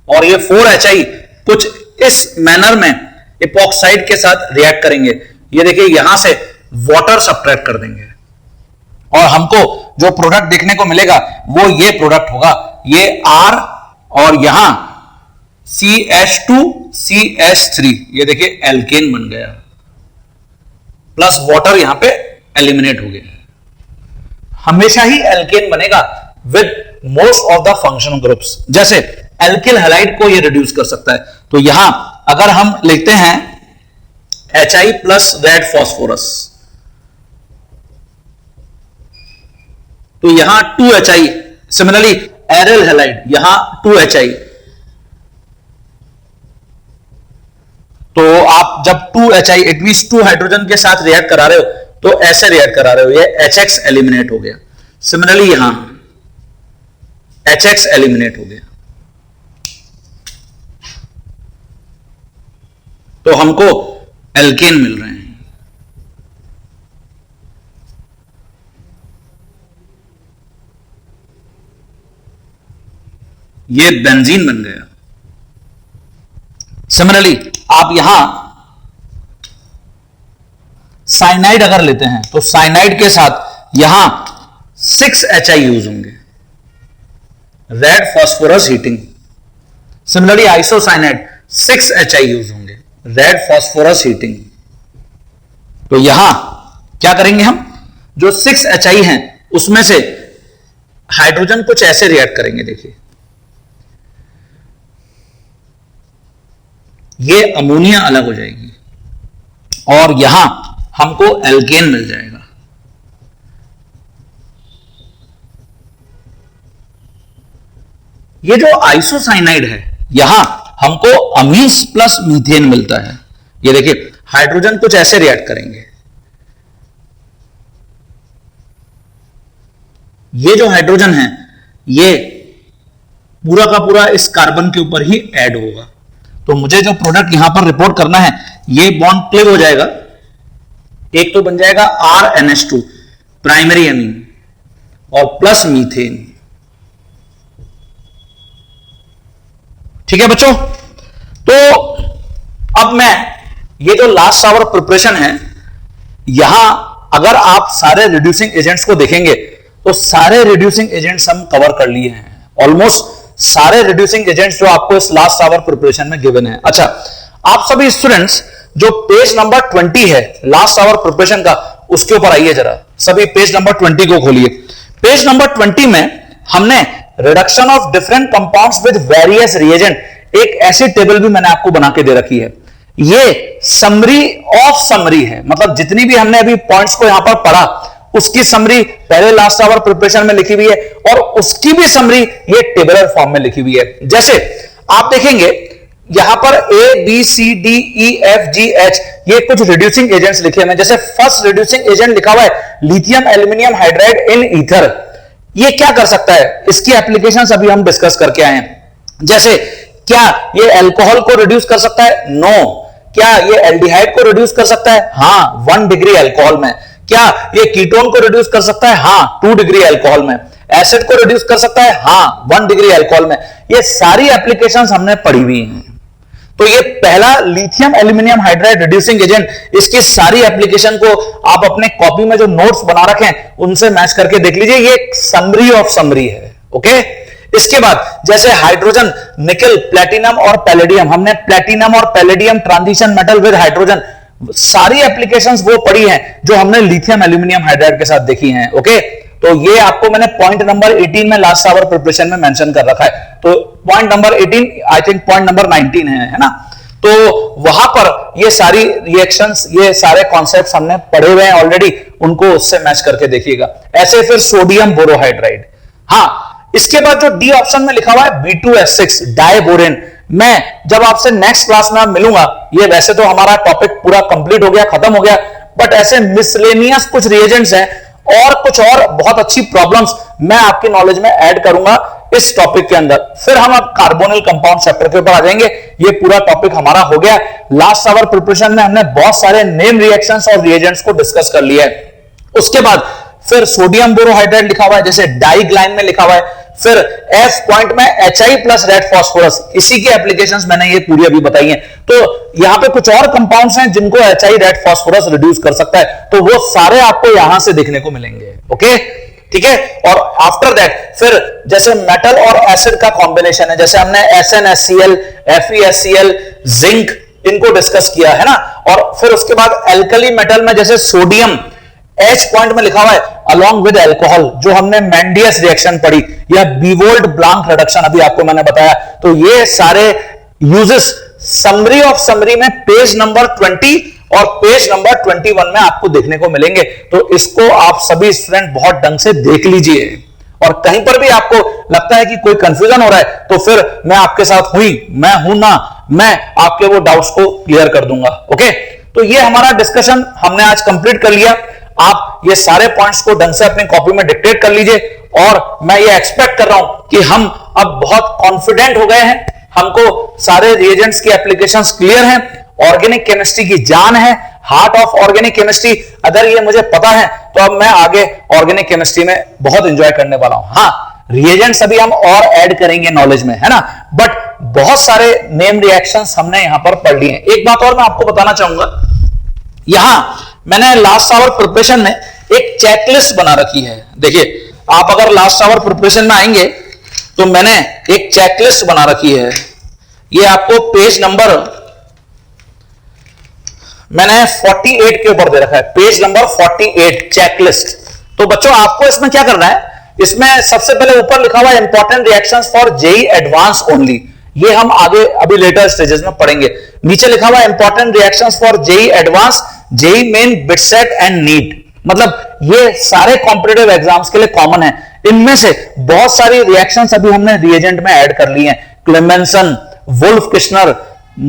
और ये 4 HI कुछ इस मैनर में इपॉक्साइड के साथ रिएक्ट करेंगे। ये देखिए, यहां से वाटर सब्ट्रैक्ट कर देंगे और हमको जो प्रोडक्ट देखने को मिलेगा वो ये प्रोडक्ट होगा। ये R और यहां CH2 CH3, ये देखिए एल्केन बन गया, प्लस वाटर यहां पे एलिमिनेट हो गया। हमेशा ही एल्केन बनेगा with most of the functional groups. जैसे एल्किल हैलाइड को ये रिड्यूस कर सकता है, तो यहां अगर हम लिखते हैं HI प्लस रेड फॉस्फोरस, तो यहां 2 HI। सिमिलरली एरिल हैलाइड, यहां 2 HI। तो आप जब 2 HI इट मींस 2 हाइड्रोजन के साथ रिएक्ट करा रहे हो तो ऐसे रिएक्ट करा रहे हो, ये HX एलिमिनेट हो गया। सिमिलरली यहां HX एलिमिनेट हो गया, तो हमको एल्केन मिल रहे हैं। ये बेंजीन बन गया। सिमिलरली आप यहां साइनाइड अगर लेते हैं तो साइनाइड के साथ यहां 6 HI यूज होंगे, red phosphorus heating. Similarly isocyanide 6 HI use होंगे, रेड फॉस्फोरस हीटिंग। तो यहां क्या करेंगे हम, जो 6 HI हैं उसमें से हाइड्रोजन कुछ ऐसे रिएक्ट करेंगे। देखिए, ये अमोनिया अलग हो जाएगी और यहां हमको एल्केन मिल जाएगा। ये जो आइसोसाइनाइड है, यहां हमको अमीस प्लस मीथेन मिलता है। ये देखिए, हाइड्रोजन कुछ ऐसे रिएक्ट करेंगे। ये जो हाइड्रोजन है ये पूरा का पूरा इस कार्बन के ऊपर ही ऐड होगा। तो मुझे जो प्रोडक्ट यहां पर रिपोर्ट करना है, ये बॉन्ड क्लियर हो जाएगा। एक तो बन जाएगा RNH2 प्राइमरी एमीन और प्लस मीथेन। ठीक है बच्चों, तो अब मैं ये जो लास्ट आवर प्रिपरेशन है, यहां अगर आप सारे रिड्यूसिंग एजेंट्स को देखेंगे तो सारे रिड्यूसिंग एजेंट्स हम कवर कर लिए हैं। ऑलमोस्ट सारे रिड्यूसिंग एजेंट्स जो आपको इस लास्ट आवर प्रिपरेशन में गिवन है। अच्छा, आप सभी स्टूडेंट्स जो पेज नंबर 20 है लास्ट आवर प्रिपरेशन का, उसके ऊपर आइए जरा। सभी पेज नंबर 20 को खोलिए। पेज नंबर 20 में हमने reduction of different compounds with various reagent एक ऐसी टेबल भी मैंने आपको बना के दे रखी है। ये समरी ऑफ समरी है, मतलब जितनी भी हमने अभी पॉइंट्स को यहां पर पढ़ा उसकी समरी पहले लास्ट आवर प्रिपरेशन में लिखी हुई है और उसकी भी समरी ये टेबलर फॉर्म में लिखी हुई है। जैसे आप देखेंगे यहां पर ABCDEFGH ये कुछ रिड्यूसिंग एजेंट्स लिखे हुए हैं। जैसे फर्स्ट रिड्यूसिंग एजेंट लिखा हुआ है lithium aluminium hydride in ether. ये क्या कर सकता है, इसकी एप्लीकेशंस अभी हम डिस्कस करके आए हैं। जैसे क्या ये अल्कोहल को रिड्यूस कर सकता है? नो। क्या ये एल्डिहाइड को रिड्यूस कर सकता है? हां, 1 डिग्री अल्कोहल में। क्या ये कीटोन को रिड्यूस कर सकता है? हां, 2 डिग्री अल्कोहल में। एसिड को रिड्यूस कर सकता है? हां, 1 डिग्री अल्कोहल में। ये सारी एप्लीकेशंस हमने पढ़ी हुई हैं। तो ये पहला lithium aluminium hydride reducing agent, इसकी सारी एप्लीकेशन को आप अपने कॉपी में जो नोट्स बना रखे हैं उनसे मैच करके देख लीजिए। ये समरी ऑफ समरी है। ओके, इसके बाद जैसे हाइड्रोजन, निकल, प्लेटिनम और पैलेडियम, हमने प्लेटिनम और palladium transition metal with hydrogen, सारी एप्लीकेशंस वो पढ़ी हैं जो हमने लिथियम एल्यूमिनियम हाइड्राइड के साथ देखी हैं। ओके, तो ये आपको मैंने पॉइंट नंबर 18 में लास्ट आवर प्रिपरेशन में मेंशन कर रखा है। तो point number 18 I think point number 19 है ना। तो वहां पर ये सारी रिएक्शंस, ये सारे कॉन्सेप्ट्स हमने पढ़े हुए हैं ऑलरेडी, उनको उससे मैच करके देखिएगा। ऐसे फिर सोडियम बोरोहाइड्राइड। हाँ, इसके बाद जो डी ऑप्शन में लिखा हुआ है B2S6 डाइबोरेन, मैं जब आपसे नेक्स्ट क्लास में मिलूंगा, ये वैसे तो हमारा टॉपिक पूरा कंप्लीट हो गया, खत्म हो गया, बट ऐसे मिसलेनियस कुछ रिएजेंट्स हैं और कुछ और बहुत अच्छी प्रॉब्लम्स मैं आपकी नॉलेज में ऐड करूंगा इस टॉपिक के अंदर। फिर हम अब कार्बोनिल कंपाउंड चैप्टर के ऊपर आ जाएंगे। ये पूरा टॉपिक हमारा हो गया। लास्ट आवर प्रिपरेशन में हमने बहुत सारे नेम रिएक्शंस और रिएजेंट्स को डिस्कस कर लिया है। उसके बाद फिर सोडियम बोरोहाइड्राइड लिखा हुआ है, जैसे डाइग्लाइन में लिखा हुआ है। फिर एफ पॉइंट में HI प्लस रेड फॉस्फोरस, इसी की एप्लीकेशंस मैंने ये पूरी अभी बताई हैं। तो यहां पे कुछ और कंपाउंड्स हैं जिनको HI रेड फॉस्फोरस रिड्यूस कर सकता है, तो वो सारे आपको यहां से देखने को मिलेंगे। ओके, ठीक है। और आफ्टर दैट फिर जैसे मेटल और एसिड का कॉम्बिनेशन है, जैसे हमने SnHCl, FeSCl, जिंक, इनको डिस्कस किया है ना। और फिर उसके बाद एल्कली मेटल में जैसे सोडियम, H पॉइंट में लिखा हुआ है अलोंग विद अल्कोहल, जो हमने मेंडियस रिएक्शन पढ़ी, या बीवोल्ट ब्लांक रिडक्शन अभी आपको मैंने बताया। तो ये सारे यूजेस समरी ऑफ समरी में पेज नंबर 20 और पेज नंबर 21 में आपको देखने को मिलेंगे। तो इसको आप सभी स्टूडेंट बहुत ढंग से देख लीजिए, और कहीं पर भी आपको लगता है कि कोई कंफ्यूजन हो रहा है तो फिर मैं आपके साथ मैं हूं ना, मैं आपके वो डाउट्स को क्लियर कर दूंगा। ओके, तो ये हमारा डिस्कशन हमने आज कंप्लीट कर लिया। आप ये सारे पॉइंट्स को ढंग से अपनी कॉपी में डिक्टेट कर लीजिए, और मैं ये एक्सपेक्ट कर रहा हूं कि हम अब बहुत कॉन्फिडेंट हो गए हैं, हमको सारे रिएजेंट्स की एप्लीकेशंस क्लियर हैं, ऑर्गेनिक केमिस्ट्री की जान है, हार्ट ऑफ ऑर्गेनिक केमिस्ट्री। अगर ये मुझे पता है तो अब मैं आगे ऑर्गेनिक केमिस्ट्री में बहुत एंजॉय करने वाला हूं। हाँ, रिएजेंट्स अभी हम और ऐड करेंगे नॉलेज में, है ना, बट बहुत सारे नेम रिएक्शंस हमने यहां पर पढ़ लिए हैं। एक बात और मैं आपको बताना चाहूंगा, यहां मैंने लास्ट आवर प्रिपरेशन में एक चेकलिस्ट बना रखी है। देखिए, आप अगर लास्ट आवर प्रिपरेशन में आएंगे तो मैंने एक चेकलिस्ट बना रखी है। ये आपको पेज नंबर मैंने 48 के ऊपर दे रखा है, पेज नंबर 48 चेकलिस्ट। तो बच्चों, आपको इसमें क्या करना है, इसमें सबसे पहले ऊपर लिखा हुआ है important reactions for JEE advance only, ये हम आगे अभी लेटर स्टेजेस में पढ़ेंगे। नीचे लिखा हुआ है important reactions for JEE advance, JEE main, BITSAT and NEET, मतलब ये सारे कॉम्पिटिटिव एग्जाम्स के लिए कॉमन है। इनमें से बहुत सारी रिएक्शंस अभी हमने रिएजेंट में ऐड कर ली हैं। Clemmensen, Wolff Kishner,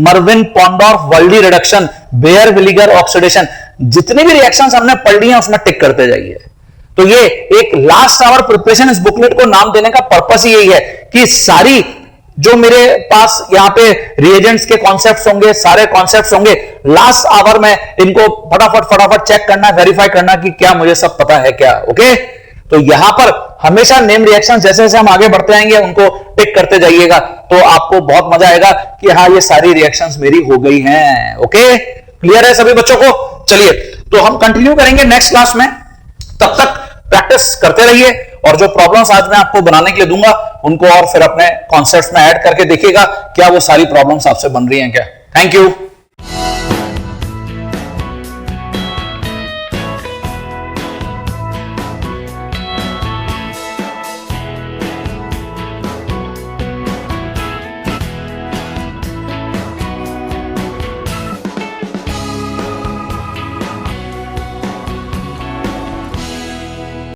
Meerwein Ponndorf Verley reduction, Baeyer Villiger oxidation, जितनी भी रिएक्शंस हमने पढ़ ली हैं उसमें टिक करते जाइए। तो ये एक लास्ट आवर प्रिपरेशन, इस बुकलेट को नाम देने का पर्पस ही यही है कि सारी जो मेरे पास यहाँ पे रिएजेंट्स के कॉन्सेप्ट्स होंगे, सारे कॉन्सेप्ट्स होंगे, लास्ट आवर में इनको फटाफट चेक करना, वेरीफाई करना कि क्या मुझे सब पता है क्या। ओके, तो यहां पर हमेशा नेम रिएक्शन जैसे जैसे हम आगे बढ़ते आएंगे उनको टिक करते जाइएगा, तो आपको बहुत मजा आएगा कि हाँ, ये सारी रिएक्शंस मेरी हो गई हैं। ओके, क्लियर है सभी बच्चों को? चलिए, तो हम कंटिन्यू करेंगे नेक्स्ट क्लास में। तब तक प्रैक्टिस करते रहिए, और जो प्रॉब्लम्स आज मैं आपको बनाने के लिए दूंगा उनको और फिर अपने कॉन्सेप्ट्स में ऐड करके देखिएगा क्या वो सारी प्रॉब्लम्स आपसे बन रही हैं क्या। Thank you.